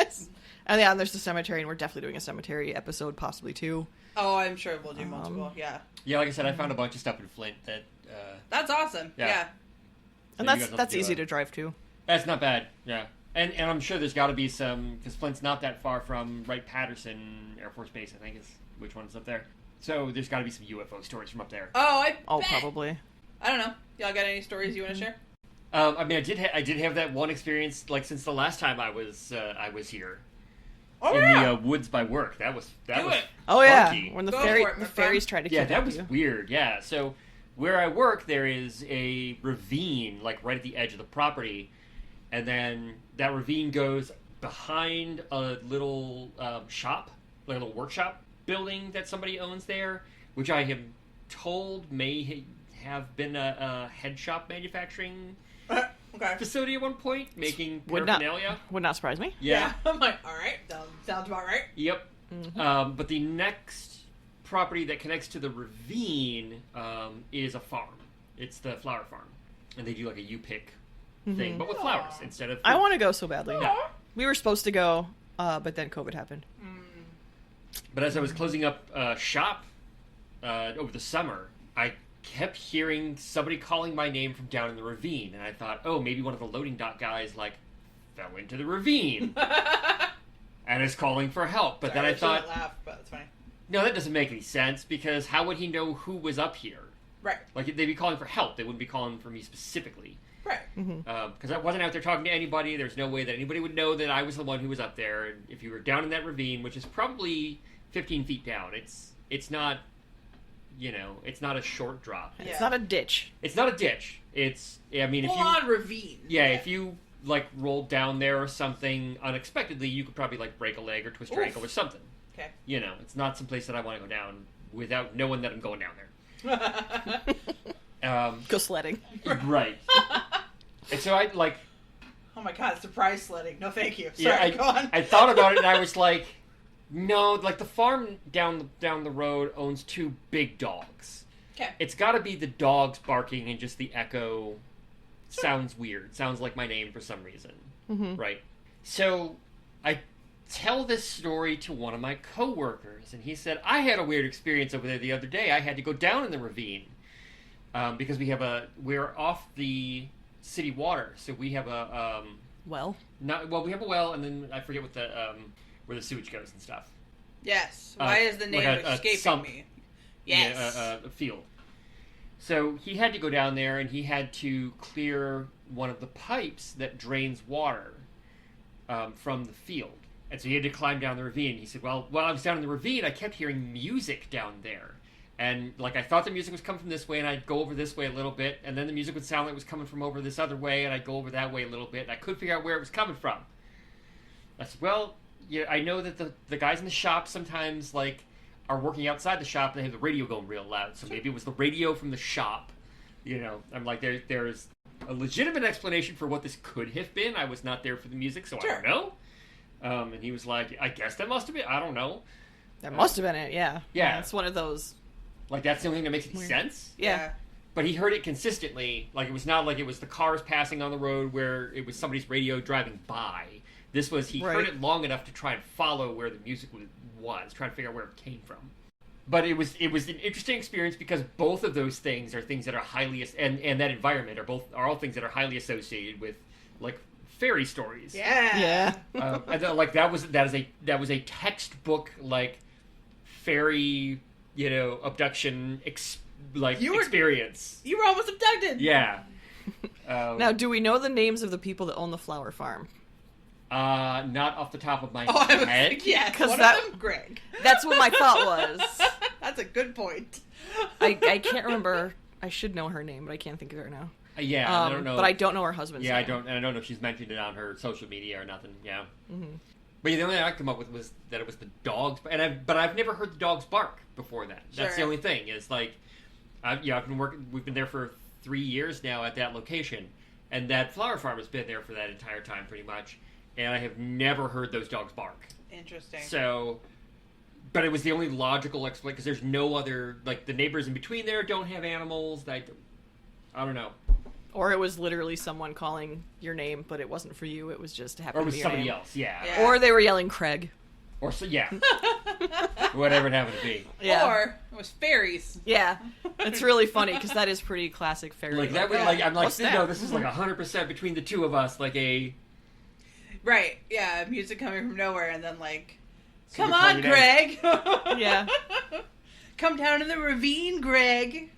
[SPEAKER 1] And yeah, there's the cemetery, and we're definitely doing a cemetery episode, possibly too.
[SPEAKER 3] Oh, I'm sure we'll do multiple. Yeah.
[SPEAKER 4] Yeah, like I said, I found a bunch of stuff in Flint that.
[SPEAKER 3] That's awesome.
[SPEAKER 4] Yeah.
[SPEAKER 3] Yeah.
[SPEAKER 1] And
[SPEAKER 4] So you guys
[SPEAKER 1] that's
[SPEAKER 4] have
[SPEAKER 1] easy
[SPEAKER 4] do
[SPEAKER 1] to drive to.
[SPEAKER 4] That's not bad. Yeah, and I'm sure there's got to be some because Flint's not that far from Wright-Patterson Air Force Base. I think is which one's up there. So there's got to be some UFO stories from up there.
[SPEAKER 3] Oh, I
[SPEAKER 1] Oh,
[SPEAKER 3] bet.
[SPEAKER 1] probably.
[SPEAKER 3] I don't know. Y'all got any stories you want to share?
[SPEAKER 4] I mean, I did have that one experience like since the last time I was here
[SPEAKER 3] Oh,
[SPEAKER 4] in
[SPEAKER 3] yeah.
[SPEAKER 4] the woods by work. That was
[SPEAKER 3] Do
[SPEAKER 4] was
[SPEAKER 3] it.
[SPEAKER 1] Oh yeah,
[SPEAKER 4] funky.
[SPEAKER 1] when the
[SPEAKER 3] Go
[SPEAKER 1] fairy
[SPEAKER 3] for it, my
[SPEAKER 1] the fairies
[SPEAKER 3] friend.
[SPEAKER 1] tried to
[SPEAKER 4] Yeah,
[SPEAKER 1] kidnap
[SPEAKER 4] that was
[SPEAKER 1] you.
[SPEAKER 4] weird. Yeah, so where I work, there is a ravine like right at the edge of the property, and then that ravine goes behind a little shop, like a little workshop building that somebody owns there, which I am told may have been a head shop manufacturing
[SPEAKER 3] Okay.
[SPEAKER 4] facility at one point, making
[SPEAKER 1] Would not-
[SPEAKER 4] paraphernalia.
[SPEAKER 1] Would not surprise me.
[SPEAKER 4] Yeah.
[SPEAKER 3] I'm like, all right. Sounds about right.
[SPEAKER 4] Yep.
[SPEAKER 1] Mm-hmm.
[SPEAKER 4] But the next property that connects to the ravine is a farm. It's the flower farm, and they do like a U-pick thing, but with flowers instead of.
[SPEAKER 1] I want to go so badly.
[SPEAKER 4] Yeah.
[SPEAKER 1] We were supposed to go, but then COVID happened.
[SPEAKER 4] But as I was closing up shop over the summer, I kept hearing somebody calling my name from down in the ravine, and I thought, oh, maybe one of the loading dock guys like fell into the ravine and is calling for help. But then I thought,
[SPEAKER 3] shouldn't laugh, but it's funny.
[SPEAKER 4] no, that doesn't make any sense because how would he know who was up here?
[SPEAKER 3] Right.
[SPEAKER 4] Like they'd be calling for help; they wouldn't be calling for me specifically.
[SPEAKER 3] Right.
[SPEAKER 4] Because I wasn't out there talking to anybody. There's no way that anybody would know that I was the one who was up there. And if you were down in that ravine, which is probably 15 feet down, it's not, it's not a short drop.
[SPEAKER 3] Yeah.
[SPEAKER 1] It's not a ditch.
[SPEAKER 4] It's not a ditch. It's, I mean, if
[SPEAKER 3] Full
[SPEAKER 4] you,
[SPEAKER 3] on ravine.
[SPEAKER 4] yeah, if you like rolled down there or something unexpectedly, you could probably like break a leg or twist your
[SPEAKER 3] Oof.
[SPEAKER 4] ankle or something.
[SPEAKER 3] Okay.
[SPEAKER 4] It's not some place that I want to go down without knowing that I'm going down there.
[SPEAKER 1] Go sledding.
[SPEAKER 4] Right. And so I like.
[SPEAKER 3] Oh my god, surprise sledding. No, thank you. Sorry,
[SPEAKER 4] Yeah,
[SPEAKER 3] go on.
[SPEAKER 4] I thought about it and I was like, no, like the farm down the road owns 2 big dogs.
[SPEAKER 3] Okay.
[SPEAKER 4] It's got to be the dogs barking and just the echo sounds weird. Sounds like my name for some reason. Right. So I tell this story to one of my coworkers and he said, I had a weird experience over there the other day. I had to go down in the ravine because we're off the city water. So we have a,
[SPEAKER 1] Well,
[SPEAKER 4] we have a well, and then I forget what the where the sewage goes and stuff.
[SPEAKER 3] Yes. Why is the name
[SPEAKER 4] like a
[SPEAKER 3] escaping
[SPEAKER 4] sump.
[SPEAKER 3] me? Yes.
[SPEAKER 4] Yeah, a field. So he had to go down there, and he had to clear one of the pipes that drains water from the field. And so he had to climb down the ravine. He said, well, while I was down in the ravine, I kept hearing music down there. And, like, I thought the music was coming from this way, and I'd go over this way a little bit, and then the music would sound like it was coming from over this other way, and I'd go over that way a little bit, and I couldn't figure out where it was coming from. I said, well, yeah, I know that the guys in the shop sometimes, like, are working outside the shop, and they have the radio going real loud, so maybe it was the radio from the shop. I'm like, there's a legitimate explanation for what this could have been. I was not there for the music, so
[SPEAKER 3] Sure.
[SPEAKER 4] I don't know. And he was like, I guess that must have been, I don't know.
[SPEAKER 1] that must have been it. Yeah.
[SPEAKER 4] Yeah.
[SPEAKER 1] It's one of those.
[SPEAKER 4] Like, that's the only thing that makes any
[SPEAKER 1] Weird.
[SPEAKER 4] sense.
[SPEAKER 1] Yeah.
[SPEAKER 4] But he heard it consistently. Like, it was not like it was the cars passing on the road where it was somebody's radio driving by. This was, he heard
[SPEAKER 1] Right.
[SPEAKER 4] it long enough to try and follow where the music was, trying to figure out where it came from. But it was an interesting experience because both of those things are things that are highly, and that environment are all things that are highly associated with, like, fairy stories.
[SPEAKER 3] Yeah.
[SPEAKER 1] Yeah.
[SPEAKER 4] I thought, like, that was a textbook, like, fairy, abduction experience.
[SPEAKER 3] You were almost abducted.
[SPEAKER 4] Yeah.
[SPEAKER 1] Now, do we know the names of the people that own the flower farm?
[SPEAKER 4] Not off the top of my
[SPEAKER 3] Oh, I was
[SPEAKER 4] head.
[SPEAKER 3] like, yes.
[SPEAKER 1] 'Cause
[SPEAKER 3] One
[SPEAKER 1] that-
[SPEAKER 3] of them, Greg.
[SPEAKER 1] That's what my thought was.
[SPEAKER 3] That's a good point.
[SPEAKER 1] I can't remember. I should know her name, but I can't think of her now.
[SPEAKER 4] Yeah, I don't know.
[SPEAKER 1] But I don't know her husband's
[SPEAKER 4] Yeah,
[SPEAKER 1] name.
[SPEAKER 4] I don't know if she's mentioned it on her social media or nothing. Yeah. But the only thing I could come up with was that it was the dogs, but I've never heard the dogs bark before that. That's the
[SPEAKER 3] Sure.
[SPEAKER 4] only thing. Is like, we've been there for 3 years now at that location, and that flower farm has been there for that entire time, pretty much. And I have never heard those dogs bark.
[SPEAKER 3] Interesting.
[SPEAKER 4] So, but it was the only logical explanation because there's no other, like, the neighbors in between there don't have animals. I don't know.
[SPEAKER 1] Or it was literally someone calling your name, but it wasn't for you. It was just
[SPEAKER 4] Or
[SPEAKER 1] happened
[SPEAKER 4] it
[SPEAKER 1] to
[SPEAKER 4] was
[SPEAKER 1] be your
[SPEAKER 4] somebody
[SPEAKER 1] name.
[SPEAKER 4] else. Yeah.
[SPEAKER 3] Yeah.
[SPEAKER 1] Or they were yelling Craig.
[SPEAKER 4] Or so yeah. Whatever it happened to be.
[SPEAKER 1] Yeah.
[SPEAKER 3] Or it was fairies.
[SPEAKER 1] Yeah. It's really funny because that is pretty classic fairy.
[SPEAKER 4] Like that was
[SPEAKER 3] Yeah.
[SPEAKER 4] like I'm like
[SPEAKER 1] What's
[SPEAKER 4] no,
[SPEAKER 1] that?
[SPEAKER 4] this is like 100% between the two of us, like a
[SPEAKER 3] Right. Yeah. Music coming from nowhere, and then like, come
[SPEAKER 4] Super
[SPEAKER 3] on,
[SPEAKER 4] funny
[SPEAKER 3] Greg.
[SPEAKER 1] Yeah.
[SPEAKER 3] Come down in the ravine, Greg.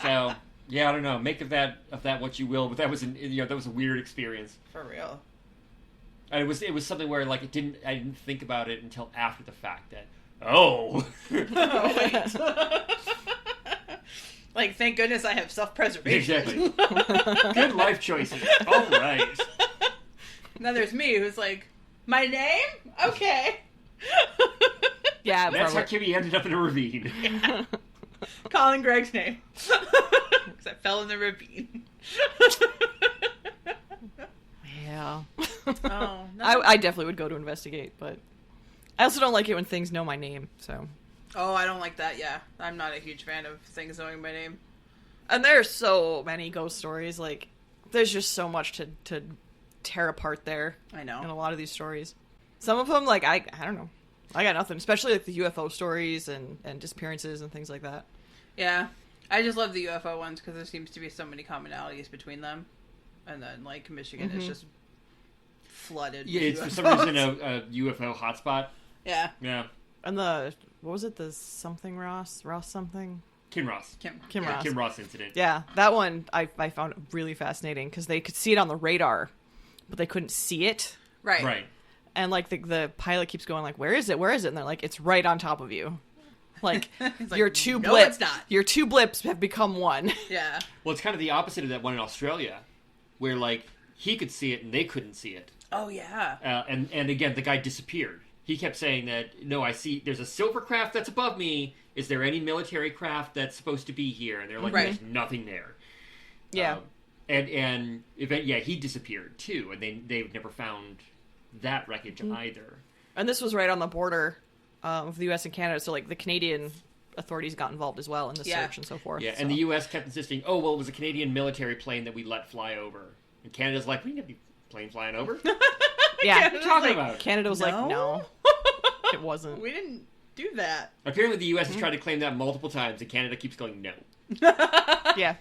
[SPEAKER 4] so yeah, I don't know. Make of that what you will, but that was that was a weird experience.
[SPEAKER 3] For real.
[SPEAKER 4] And it was something where like I didn't think about it until after the fact that oh
[SPEAKER 3] Oh, wait. Like, thank goodness I have self-preservation.
[SPEAKER 4] exactly. Good life choices. All right.
[SPEAKER 3] Now there's me who's like, my name? Okay.
[SPEAKER 1] Yeah.
[SPEAKER 4] That's how
[SPEAKER 1] probably.
[SPEAKER 4] Kimmy ended up in a ravine.
[SPEAKER 3] Calling Greg's name. Because I fell in the ravine.
[SPEAKER 1] Yeah.
[SPEAKER 3] Oh, no.
[SPEAKER 1] I definitely would go to investigate, but I also don't like it when things know my name. So,
[SPEAKER 3] Oh, I don't like that, yeah. I'm not a huge fan of things knowing my name.
[SPEAKER 1] and there's so many ghost stories. Like, there's just so much to tear apart there
[SPEAKER 3] I
[SPEAKER 1] in
[SPEAKER 3] know.
[SPEAKER 1] a lot of these stories. Some of them, like I don't know, I got nothing. Especially like the UFO stories and disappearances and things like that.
[SPEAKER 3] Yeah. I just love the UFO ones because there seems to be so many commonalities between them. And then, like, Michigan is just flooded
[SPEAKER 4] Yeah,
[SPEAKER 3] with
[SPEAKER 4] it's for some
[SPEAKER 3] UFOs.
[SPEAKER 4] reason a UFO hotspot.
[SPEAKER 3] Yeah.
[SPEAKER 4] Yeah.
[SPEAKER 1] And what was it? The something Ross something.
[SPEAKER 4] Kim Ross.
[SPEAKER 3] Kim
[SPEAKER 1] Yeah.
[SPEAKER 3] Ross.
[SPEAKER 4] Kim Ross incident.
[SPEAKER 1] Yeah, that one I found really fascinating because they could see it on the radar, but they couldn't see it.
[SPEAKER 3] Right.
[SPEAKER 4] Right.
[SPEAKER 1] And like the pilot keeps going like, "Where is it? Where is it?" And they're like, "It's right on top of you." Like,
[SPEAKER 3] He's like,
[SPEAKER 1] your two
[SPEAKER 3] "No,
[SPEAKER 1] blips,
[SPEAKER 3] it's not."
[SPEAKER 1] your two blips have become one.
[SPEAKER 3] Yeah.
[SPEAKER 4] Well, it's kind of the opposite of that one in Australia, where like he could see it and they couldn't see it.
[SPEAKER 3] Oh, yeah.
[SPEAKER 4] And again, the guy disappeared. He kept saying that, no, I see, there's a silver craft that's above me. Is there any military craft that's supposed to be here? And they're like,
[SPEAKER 3] Right.
[SPEAKER 4] there's nothing there.
[SPEAKER 1] Yeah,
[SPEAKER 4] He disappeared too, and they've never found that wreckage either.
[SPEAKER 1] and this was right on the border of the U.S. and Canada, so like the Canadian authorities got involved as well in the
[SPEAKER 3] Yeah.
[SPEAKER 1] search and so forth.
[SPEAKER 4] Yeah,
[SPEAKER 1] so.
[SPEAKER 4] and the U.S. kept insisting, oh, well, it was a Canadian military plane that we let fly over. And Canada's like, we didn't have any plane flying over. What
[SPEAKER 1] yeah,
[SPEAKER 4] are you talking about?
[SPEAKER 1] Canada was like,
[SPEAKER 3] No?
[SPEAKER 1] no, it wasn't.
[SPEAKER 3] We didn't do that.
[SPEAKER 4] Apparently the U.S. has tried to claim that multiple times, and Canada keeps going, no.
[SPEAKER 1] Yeah,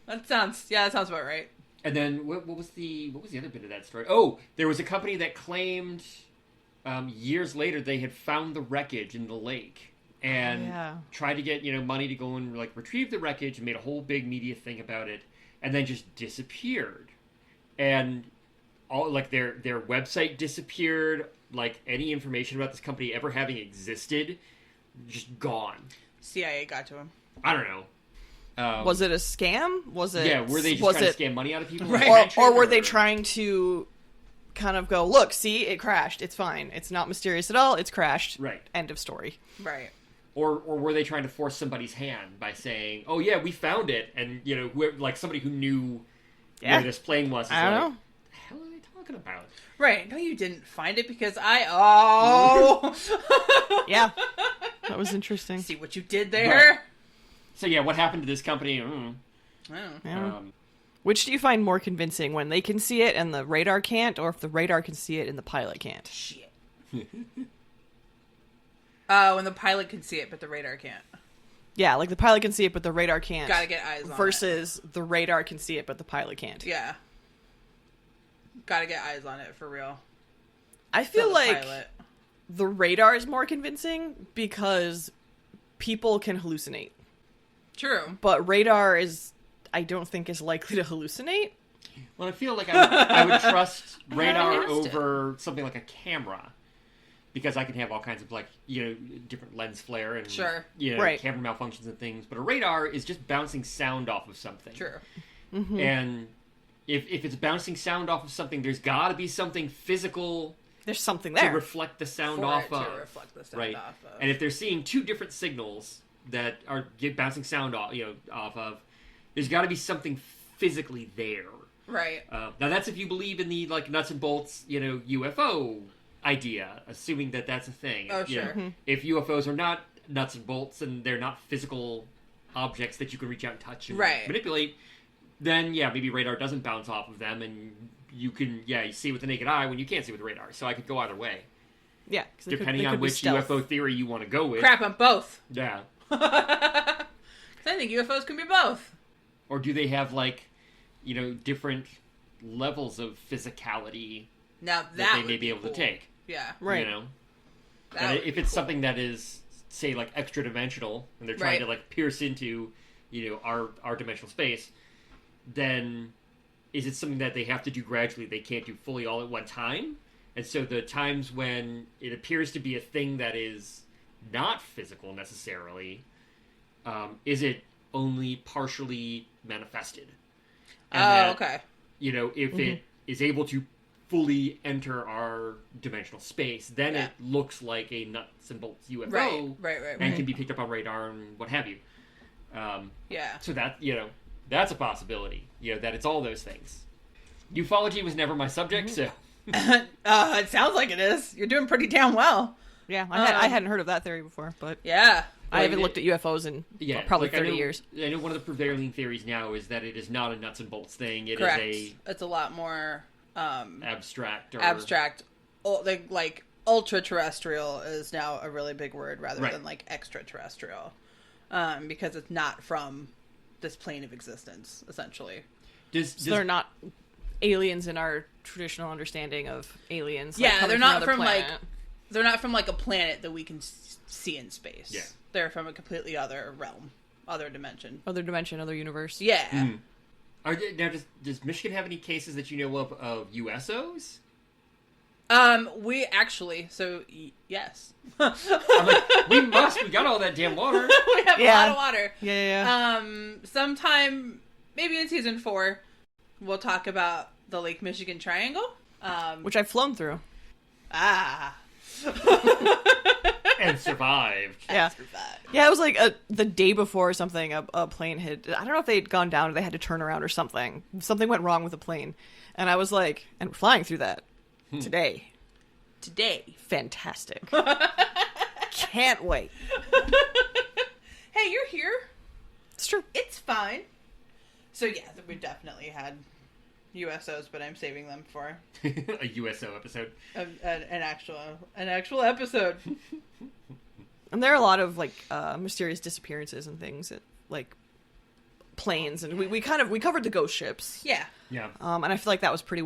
[SPEAKER 3] That sounds about right.
[SPEAKER 4] And then what was the other bit of that story? Oh, there was a company that claimed years later they had found the wreckage in the lake and
[SPEAKER 1] yeah.
[SPEAKER 4] tried to get money to go and like retrieve the wreckage and made a whole big media thing about it, and then just disappeared. And all like their website disappeared. Like any information about this company ever having existed, just gone.
[SPEAKER 3] CIA got to him.
[SPEAKER 4] I don't know.
[SPEAKER 1] Was it a scam? Was it?
[SPEAKER 4] Yeah, were they just
[SPEAKER 1] was
[SPEAKER 4] trying
[SPEAKER 1] it,
[SPEAKER 4] to scam money out of people?
[SPEAKER 3] Right.
[SPEAKER 1] or were they trying to kind of go, look, see, it crashed. It's fine. It's not mysterious at all. It's crashed.
[SPEAKER 4] Right.
[SPEAKER 1] End of story.
[SPEAKER 3] Right.
[SPEAKER 4] Or were they trying to force somebody's hand by saying, "Oh yeah, we found it," and whoever, like somebody who knew
[SPEAKER 1] Yeah.
[SPEAKER 4] where this plane was. Is
[SPEAKER 1] I don't
[SPEAKER 4] like,
[SPEAKER 1] know.
[SPEAKER 4] What the hell are they talking about?
[SPEAKER 3] Right. No, you didn't find it because Oh.
[SPEAKER 1] Yeah. That was interesting.
[SPEAKER 3] See what you did there?
[SPEAKER 4] So yeah, what happened to this company?
[SPEAKER 3] Oh.
[SPEAKER 1] Yeah. Which do you find more convincing, when they can see it and the radar can't, or if the radar can see it and the pilot can't?
[SPEAKER 3] Shit. When the pilot can see it, but the radar can't.
[SPEAKER 1] Yeah, like the pilot can see it, but the radar can't.
[SPEAKER 3] Gotta get eyes on it.
[SPEAKER 1] Versus the radar can see it, but the pilot can't.
[SPEAKER 3] Yeah. Gotta get eyes on it for real.
[SPEAKER 1] I feel
[SPEAKER 3] The
[SPEAKER 1] like
[SPEAKER 3] pilot.
[SPEAKER 1] the radar is more convincing because people can hallucinate.
[SPEAKER 3] True.
[SPEAKER 1] But radar I don't think is likely to hallucinate.
[SPEAKER 4] Well, I feel like I would trust radar
[SPEAKER 3] asked it.
[SPEAKER 4] over something like a camera. Because I can have all kinds of different lens flare and
[SPEAKER 3] Sure.
[SPEAKER 1] Right.
[SPEAKER 4] camera malfunctions and things. But a radar is just bouncing sound off of something.
[SPEAKER 3] True.
[SPEAKER 1] Mm-hmm.
[SPEAKER 4] And if it's bouncing sound off of something, there's got to be something physical
[SPEAKER 1] There's something
[SPEAKER 4] to
[SPEAKER 1] there.
[SPEAKER 4] reflect the sound
[SPEAKER 3] For
[SPEAKER 4] off
[SPEAKER 3] it to
[SPEAKER 4] of.
[SPEAKER 3] reflect the sound
[SPEAKER 4] Right.
[SPEAKER 3] off of.
[SPEAKER 4] And if they're seeing two different signals that are bouncing sound off, off of, there's got to be something physically there.
[SPEAKER 3] Right.
[SPEAKER 4] Now that's if you believe in the like nuts and bolts, UFO idea, assuming that that's a thing.
[SPEAKER 3] Oh, sure.
[SPEAKER 1] Mm-hmm.
[SPEAKER 4] If UFOs are not nuts and bolts and they're not physical objects that you can reach out and touch and
[SPEAKER 3] Right.
[SPEAKER 4] manipulate, then yeah, maybe radar doesn't bounce off of them, and you can you see with the naked eye when you can't see with the radar. So I could go either way,
[SPEAKER 1] Yeah. 'Cause they
[SPEAKER 4] depending
[SPEAKER 1] they
[SPEAKER 4] on
[SPEAKER 1] be
[SPEAKER 4] which
[SPEAKER 1] stealth.
[SPEAKER 4] UFO theory you want to go with.
[SPEAKER 3] Crap on both.
[SPEAKER 4] Yeah.
[SPEAKER 3] Because I think UFOs can be both.
[SPEAKER 4] Or do they have like, different levels of physicality
[SPEAKER 3] Now
[SPEAKER 4] that
[SPEAKER 3] that
[SPEAKER 4] they
[SPEAKER 3] would
[SPEAKER 4] may be able
[SPEAKER 3] cool.
[SPEAKER 4] to take?
[SPEAKER 3] Yeah.
[SPEAKER 1] Right.
[SPEAKER 3] That would
[SPEAKER 4] If
[SPEAKER 3] be
[SPEAKER 4] it's
[SPEAKER 3] cool.
[SPEAKER 4] something that is, say, like extra dimensional, and they're trying
[SPEAKER 3] Right.
[SPEAKER 4] to like pierce into, our dimensional space, then is it something that they have to do gradually? They can't do fully all at one time, and so the times when it appears to be a thing that is not physical necessarily, is it only partially manifested? And that,
[SPEAKER 3] okay.
[SPEAKER 4] If it is able to fully enter our dimensional space, then
[SPEAKER 3] Yeah.
[SPEAKER 4] it looks like a nuts and bolts UFO,
[SPEAKER 3] Right.
[SPEAKER 4] and can be picked up on radar and what have you.
[SPEAKER 3] Yeah.
[SPEAKER 4] So that that's a possibility. That it's all those things. Ufology was never my subject, so
[SPEAKER 3] It sounds like it is. You're doing pretty damn well.
[SPEAKER 1] Yeah, I hadn't heard of that theory before, but
[SPEAKER 3] Yeah.
[SPEAKER 1] I haven't looked at UFOs in probably
[SPEAKER 4] like,
[SPEAKER 1] 30 years.
[SPEAKER 4] I know one of the prevailing theories now is that it is not a nuts and bolts thing. It
[SPEAKER 3] Correct.
[SPEAKER 4] is
[SPEAKER 3] It's a lot more
[SPEAKER 4] abstract.
[SPEAKER 3] abstract. Like ultra terrestrial is now a really big word rather
[SPEAKER 4] Right.
[SPEAKER 3] than like extraterrestrial, because it's not from this plane of existence essentially.
[SPEAKER 4] Does
[SPEAKER 1] So they're not aliens in our traditional understanding of aliens.
[SPEAKER 3] Yeah,
[SPEAKER 1] coming
[SPEAKER 3] they're not
[SPEAKER 1] another
[SPEAKER 3] from, like,
[SPEAKER 1] planet.
[SPEAKER 3] They're not from like a planet that we can see in space.
[SPEAKER 4] Yeah.
[SPEAKER 3] They're from a completely other realm, other dimension.
[SPEAKER 1] Other dimension, other universe.
[SPEAKER 3] Yeah.
[SPEAKER 4] now does Michigan have any cases that you know of USOs?
[SPEAKER 3] We actually, yes.
[SPEAKER 4] I'm like, we got all that damn water.
[SPEAKER 3] We have a
[SPEAKER 1] Yeah.
[SPEAKER 3] lot of water.
[SPEAKER 1] Yeah.
[SPEAKER 3] Sometime, maybe in season 4, we'll talk about the Lake Michigan Triangle.
[SPEAKER 1] Which I've flown through.
[SPEAKER 4] And survived.
[SPEAKER 1] Yeah. Yeah, it was like the day before or something, a plane had, I don't know if they'd gone down or they had to turn around or something. Something went wrong with the plane. And I was like, and we're flying through that today. Fantastic. Can't wait.
[SPEAKER 3] Hey, you're here.
[SPEAKER 1] It's true.
[SPEAKER 3] It's fine. So yeah, we definitely had USOs, but I'm saving them for
[SPEAKER 4] A USO episode.
[SPEAKER 3] an actual episode.
[SPEAKER 1] And there are a lot of like mysterious disappearances and things at like planes, and we covered the ghost ships.
[SPEAKER 3] Yeah.
[SPEAKER 4] Yeah.
[SPEAKER 1] And I feel like that was pretty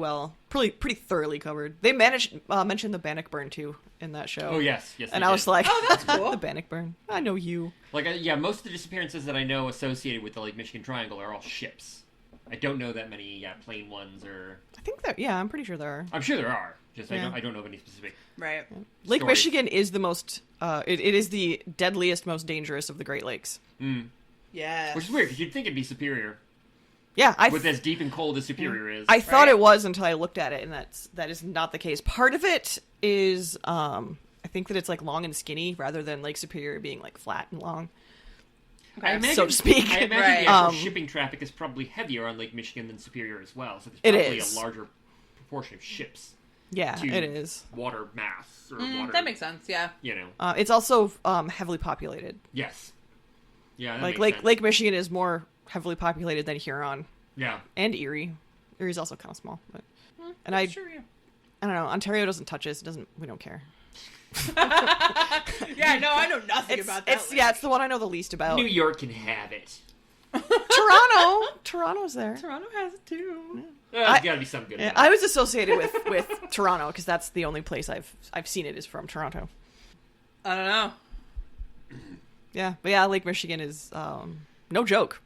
[SPEAKER 1] thoroughly covered. They mentioned the Bannockburn too in that show.
[SPEAKER 4] Oh yes.
[SPEAKER 1] And
[SPEAKER 4] they
[SPEAKER 1] I was
[SPEAKER 4] did.
[SPEAKER 1] like,
[SPEAKER 3] Oh, that's cool.
[SPEAKER 1] the Bannockburn. I know you.
[SPEAKER 4] Like, most of the disappearances that I know associated with the Lake Michigan Triangle are all ships. I don't know that many plane ones, or
[SPEAKER 1] I think I'm pretty sure there are.
[SPEAKER 4] I'm sure there are. Just
[SPEAKER 1] Yeah.
[SPEAKER 4] I don't know of any specific.
[SPEAKER 3] Right.
[SPEAKER 1] Lake
[SPEAKER 4] Stories.
[SPEAKER 1] Michigan is the most. It is the deadliest, most dangerous of the Great Lakes.
[SPEAKER 3] Yeah.
[SPEAKER 4] Which is weird because you'd think it'd be Superior,
[SPEAKER 1] Yeah,
[SPEAKER 4] with as deep and cold as Superior is.
[SPEAKER 1] I thought
[SPEAKER 3] Right?
[SPEAKER 1] it was until I looked at it, and that is not the case. Part of it is I think that it's like long and skinny rather than Lake Superior being like flat and long.
[SPEAKER 4] I imagine,
[SPEAKER 1] so to speak.
[SPEAKER 4] I imagine
[SPEAKER 3] Right.
[SPEAKER 4] the actual
[SPEAKER 1] Um,
[SPEAKER 4] shipping traffic is probably heavier on Lake Michigan than Superior as well. So
[SPEAKER 1] It
[SPEAKER 4] there's probably
[SPEAKER 1] is.
[SPEAKER 4] a larger proportion of ships
[SPEAKER 1] Yeah,
[SPEAKER 4] to
[SPEAKER 1] it is.
[SPEAKER 4] water mass or water.
[SPEAKER 3] That makes sense. Yeah.
[SPEAKER 1] It's also heavily populated.
[SPEAKER 4] Yes. Yeah. That
[SPEAKER 1] Like
[SPEAKER 4] makes sense.
[SPEAKER 1] Lake Michigan is more heavily populated than Huron
[SPEAKER 4] Yeah.
[SPEAKER 1] and Erie. Erie's also kind of small, but and I
[SPEAKER 3] Sure. Yeah.
[SPEAKER 1] don't know. Ontario doesn't touch us. We don't care.
[SPEAKER 3] Yeah. No, I know nothing about that.
[SPEAKER 1] It's the one I know the least about.
[SPEAKER 4] New York can have it.
[SPEAKER 1] Toronto's there.
[SPEAKER 3] Toronto has it too.
[SPEAKER 4] There's got to be some good.
[SPEAKER 1] Yeah,
[SPEAKER 4] in it.
[SPEAKER 1] I was associated with Toronto because that's the only place I've seen it is from Toronto.
[SPEAKER 3] I don't know.
[SPEAKER 1] Yeah, but yeah, Lake Michigan is no joke.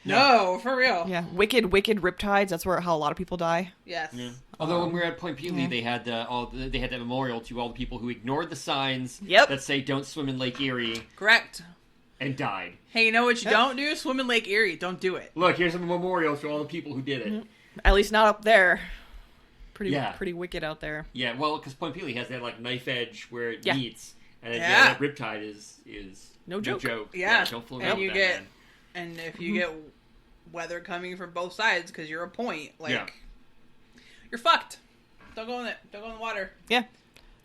[SPEAKER 3] No, for real.
[SPEAKER 1] Yeah, wicked riptides. That's how a lot of people die.
[SPEAKER 3] Yes.
[SPEAKER 4] Yeah. Although when we were at Point Pewley, they had they had that memorial to all the people who ignored the signs
[SPEAKER 1] Yep.
[SPEAKER 4] that say "Don't swim in Lake Erie"
[SPEAKER 3] Correct.
[SPEAKER 4] and died.
[SPEAKER 3] Hey, you know what you don't do? Swim in Lake Erie. Don't do it.
[SPEAKER 4] Look, here's a memorial to all the people who did it.
[SPEAKER 1] At least not up there. pretty wicked out there.
[SPEAKER 4] Yeah, well, because Point Peely has that like knife edge where it
[SPEAKER 1] Yeah.
[SPEAKER 4] meets, and then,
[SPEAKER 3] Yeah.
[SPEAKER 4] that riptide is
[SPEAKER 1] No joke.
[SPEAKER 3] Yeah.
[SPEAKER 4] don't fool
[SPEAKER 3] And
[SPEAKER 4] around
[SPEAKER 3] you
[SPEAKER 4] with
[SPEAKER 3] get-
[SPEAKER 4] that, man.
[SPEAKER 3] And if you get weather coming from both sides because you're a point, like,
[SPEAKER 4] Yeah.
[SPEAKER 3] you're fucked. Don't go in it. Don't go in the water.
[SPEAKER 1] Yeah.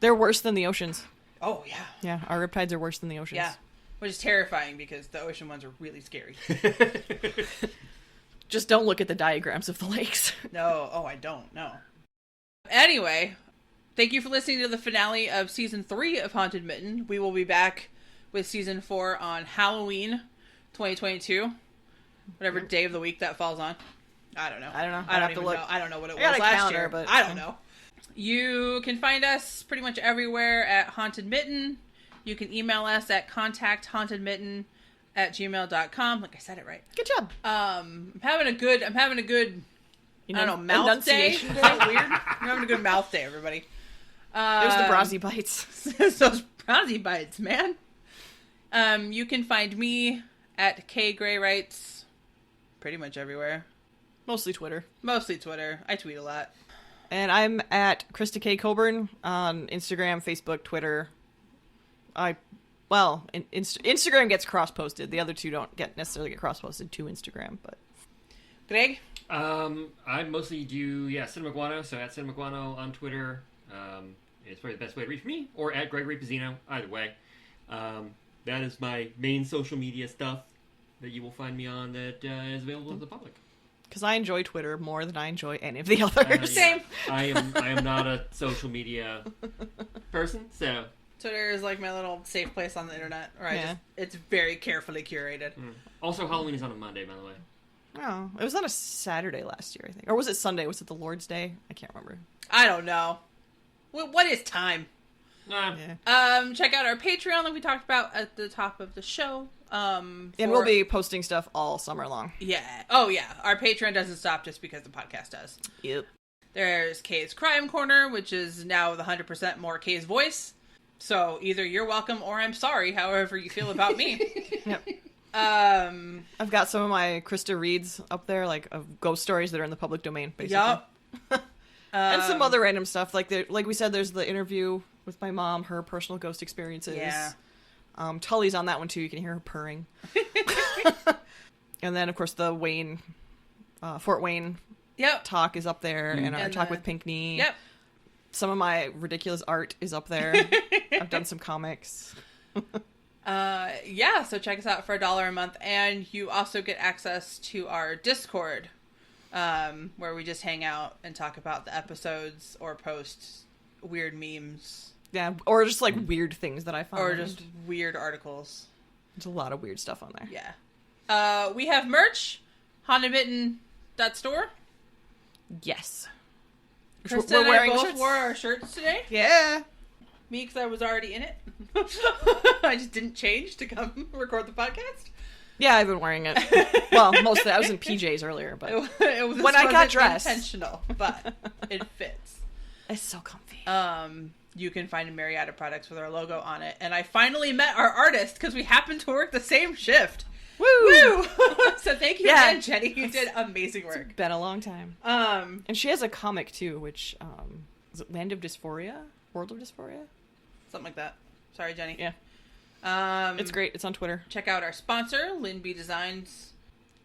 [SPEAKER 1] They're worse than the oceans.
[SPEAKER 3] Oh, yeah.
[SPEAKER 1] Yeah, our riptides are worse than the oceans.
[SPEAKER 3] Yeah. Which is terrifying because the ocean ones are really scary.
[SPEAKER 1] Just don't look at the diagrams of the lakes.
[SPEAKER 3] No. Oh, I don't. No. Anyway, thank you for listening to the finale of Season 3 of Haunted Mitten. We will be back with Season 4 on Halloween 2022. Whatever day of the week that falls on. I don't know.
[SPEAKER 1] I don't know.
[SPEAKER 3] I
[SPEAKER 1] I'd
[SPEAKER 3] don't
[SPEAKER 1] have to
[SPEAKER 3] even
[SPEAKER 1] look.
[SPEAKER 3] know. I don't know what it
[SPEAKER 1] I got
[SPEAKER 3] was
[SPEAKER 1] a
[SPEAKER 3] last
[SPEAKER 1] calendar,
[SPEAKER 3] year.
[SPEAKER 1] but-
[SPEAKER 3] I don't know. You can find us pretty much everywhere at Haunted Mitten. You can email us at contacthauntedmitten@gmail.com. Like I said it right.
[SPEAKER 1] Good job.
[SPEAKER 3] I'm having a good
[SPEAKER 1] You
[SPEAKER 3] I don't know, mouth day. Is
[SPEAKER 1] enunciation
[SPEAKER 3] that weird? I'm having a good mouth day, everybody.
[SPEAKER 1] There's the Brazzy bites.
[SPEAKER 3] Those Brazzy bites, man. You can find me at K Gray Writes pretty much everywhere.
[SPEAKER 1] Mostly Twitter.
[SPEAKER 3] Mostly Twitter. I tweet a lot.
[SPEAKER 1] And I'm at Krista K. Coburn on Instagram, Facebook, Twitter. Instagram gets cross-posted. The other two don't necessarily get cross-posted to Instagram, but...
[SPEAKER 3] Greg?
[SPEAKER 4] I mostly do, Cinemaguano, so at Cinemaguano on Twitter. It's probably the best way to reach me, or at Gregory Pizzino, either way. That is my main social media stuff that you will find me on that is available to the public.
[SPEAKER 1] Because I enjoy Twitter more than I enjoy any of the others.
[SPEAKER 3] Same.
[SPEAKER 4] I am not a social media person, so...
[SPEAKER 3] Twitter is like my little safe place on the internet.
[SPEAKER 1] Yeah.
[SPEAKER 3] It's very carefully curated.
[SPEAKER 4] Also, Halloween is on a Monday, by the way.
[SPEAKER 1] Oh, it was on a Saturday last year, I think. Or was it Sunday? Was it the Lord's Day? I can't remember.
[SPEAKER 3] I don't know. What is time?
[SPEAKER 4] Nah.
[SPEAKER 1] Yeah.
[SPEAKER 3] Check out our Patreon like we talked about at the top of the show.
[SPEAKER 1] And we'll be posting stuff all summer long.
[SPEAKER 3] Yeah. Oh, yeah. Our Patreon doesn't stop just because the podcast does.
[SPEAKER 1] Yep.
[SPEAKER 3] There's Kay's Crime Corner, which is now with 100% more Kay's voice. So either you're welcome or I'm sorry, however you feel about me.
[SPEAKER 1] Yep.
[SPEAKER 3] Um,
[SPEAKER 1] I've got some of my Krista reads up there, like of ghost stories that are in the public domain, basically.
[SPEAKER 3] Yup.
[SPEAKER 1] And some other random stuff, like we said, there's the interview with my mom, her personal ghost experiences.
[SPEAKER 3] Yeah.
[SPEAKER 1] Tully's on that one too. You can hear her purring. And then, of course, the Fort Wayne
[SPEAKER 3] Yep.
[SPEAKER 1] talk is up there, and our
[SPEAKER 3] And
[SPEAKER 1] talk
[SPEAKER 3] the-
[SPEAKER 1] with Pinkney.
[SPEAKER 3] Yep.
[SPEAKER 1] Some of my ridiculous art is up there. I've done some comics.
[SPEAKER 3] Yeah, so check us out for $1 a month, and you also get access to our Discord, where we just hang out and talk about the episodes or post weird memes
[SPEAKER 1] Yeah, or just like weird things that I find.
[SPEAKER 3] or just weird articles.
[SPEAKER 1] There's a lot of weird stuff on there.
[SPEAKER 3] Yeah. We have merch, hauntedmitten.store.
[SPEAKER 1] Yes.
[SPEAKER 3] Krista and I both wore our shirts today.
[SPEAKER 1] Yeah.
[SPEAKER 3] Me, because I was already in it. I just didn't change to come record the podcast.
[SPEAKER 1] Yeah, I've been wearing it. Well, mostly. I was in PJs earlier, but
[SPEAKER 3] It was
[SPEAKER 1] When I got
[SPEAKER 3] wasn't
[SPEAKER 1] dressed.
[SPEAKER 3] intentional, but it fits.
[SPEAKER 1] it's so comfy.
[SPEAKER 3] You can find a myriad of products with our logo on it. And I finally met our artist because we happened to work the same shift.
[SPEAKER 1] Woo!
[SPEAKER 3] Woo! So thank you
[SPEAKER 1] Yeah.
[SPEAKER 3] again, Jenny. You did amazing work.
[SPEAKER 1] Been a long time. And she has a comic too, which is it Land of Dysphoria? World of Dysphoria?
[SPEAKER 3] Something like that. Sorry, Jenny.
[SPEAKER 1] Yeah. It's great. It's on Twitter.
[SPEAKER 3] Check out our sponsor, Lynn B Designs.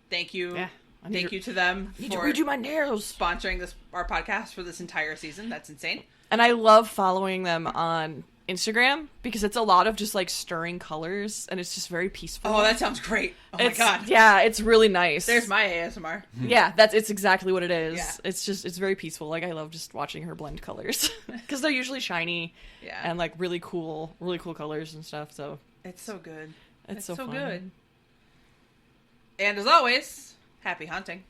[SPEAKER 3] Thank you.
[SPEAKER 1] Yeah.
[SPEAKER 3] Thank you to them
[SPEAKER 1] I need to
[SPEAKER 3] for
[SPEAKER 1] redo my nails.
[SPEAKER 3] sponsoring our podcast for this entire season. That's insane.
[SPEAKER 1] And I love following them on Instagram because it's a lot of just like stirring colors and it's just very peaceful.
[SPEAKER 3] Oh, that sounds great. Oh my god.
[SPEAKER 1] Yeah, it's really nice.
[SPEAKER 3] There's my ASMR.
[SPEAKER 1] Yeah, it's exactly what it is.
[SPEAKER 3] Yeah.
[SPEAKER 1] It's very peaceful. Like I love just watching her blend colors because they're usually shiny
[SPEAKER 3] Yeah.
[SPEAKER 1] and like really cool colors and stuff. So
[SPEAKER 3] It's so good.
[SPEAKER 1] it's so fun.
[SPEAKER 3] good. And as always, happy hunting.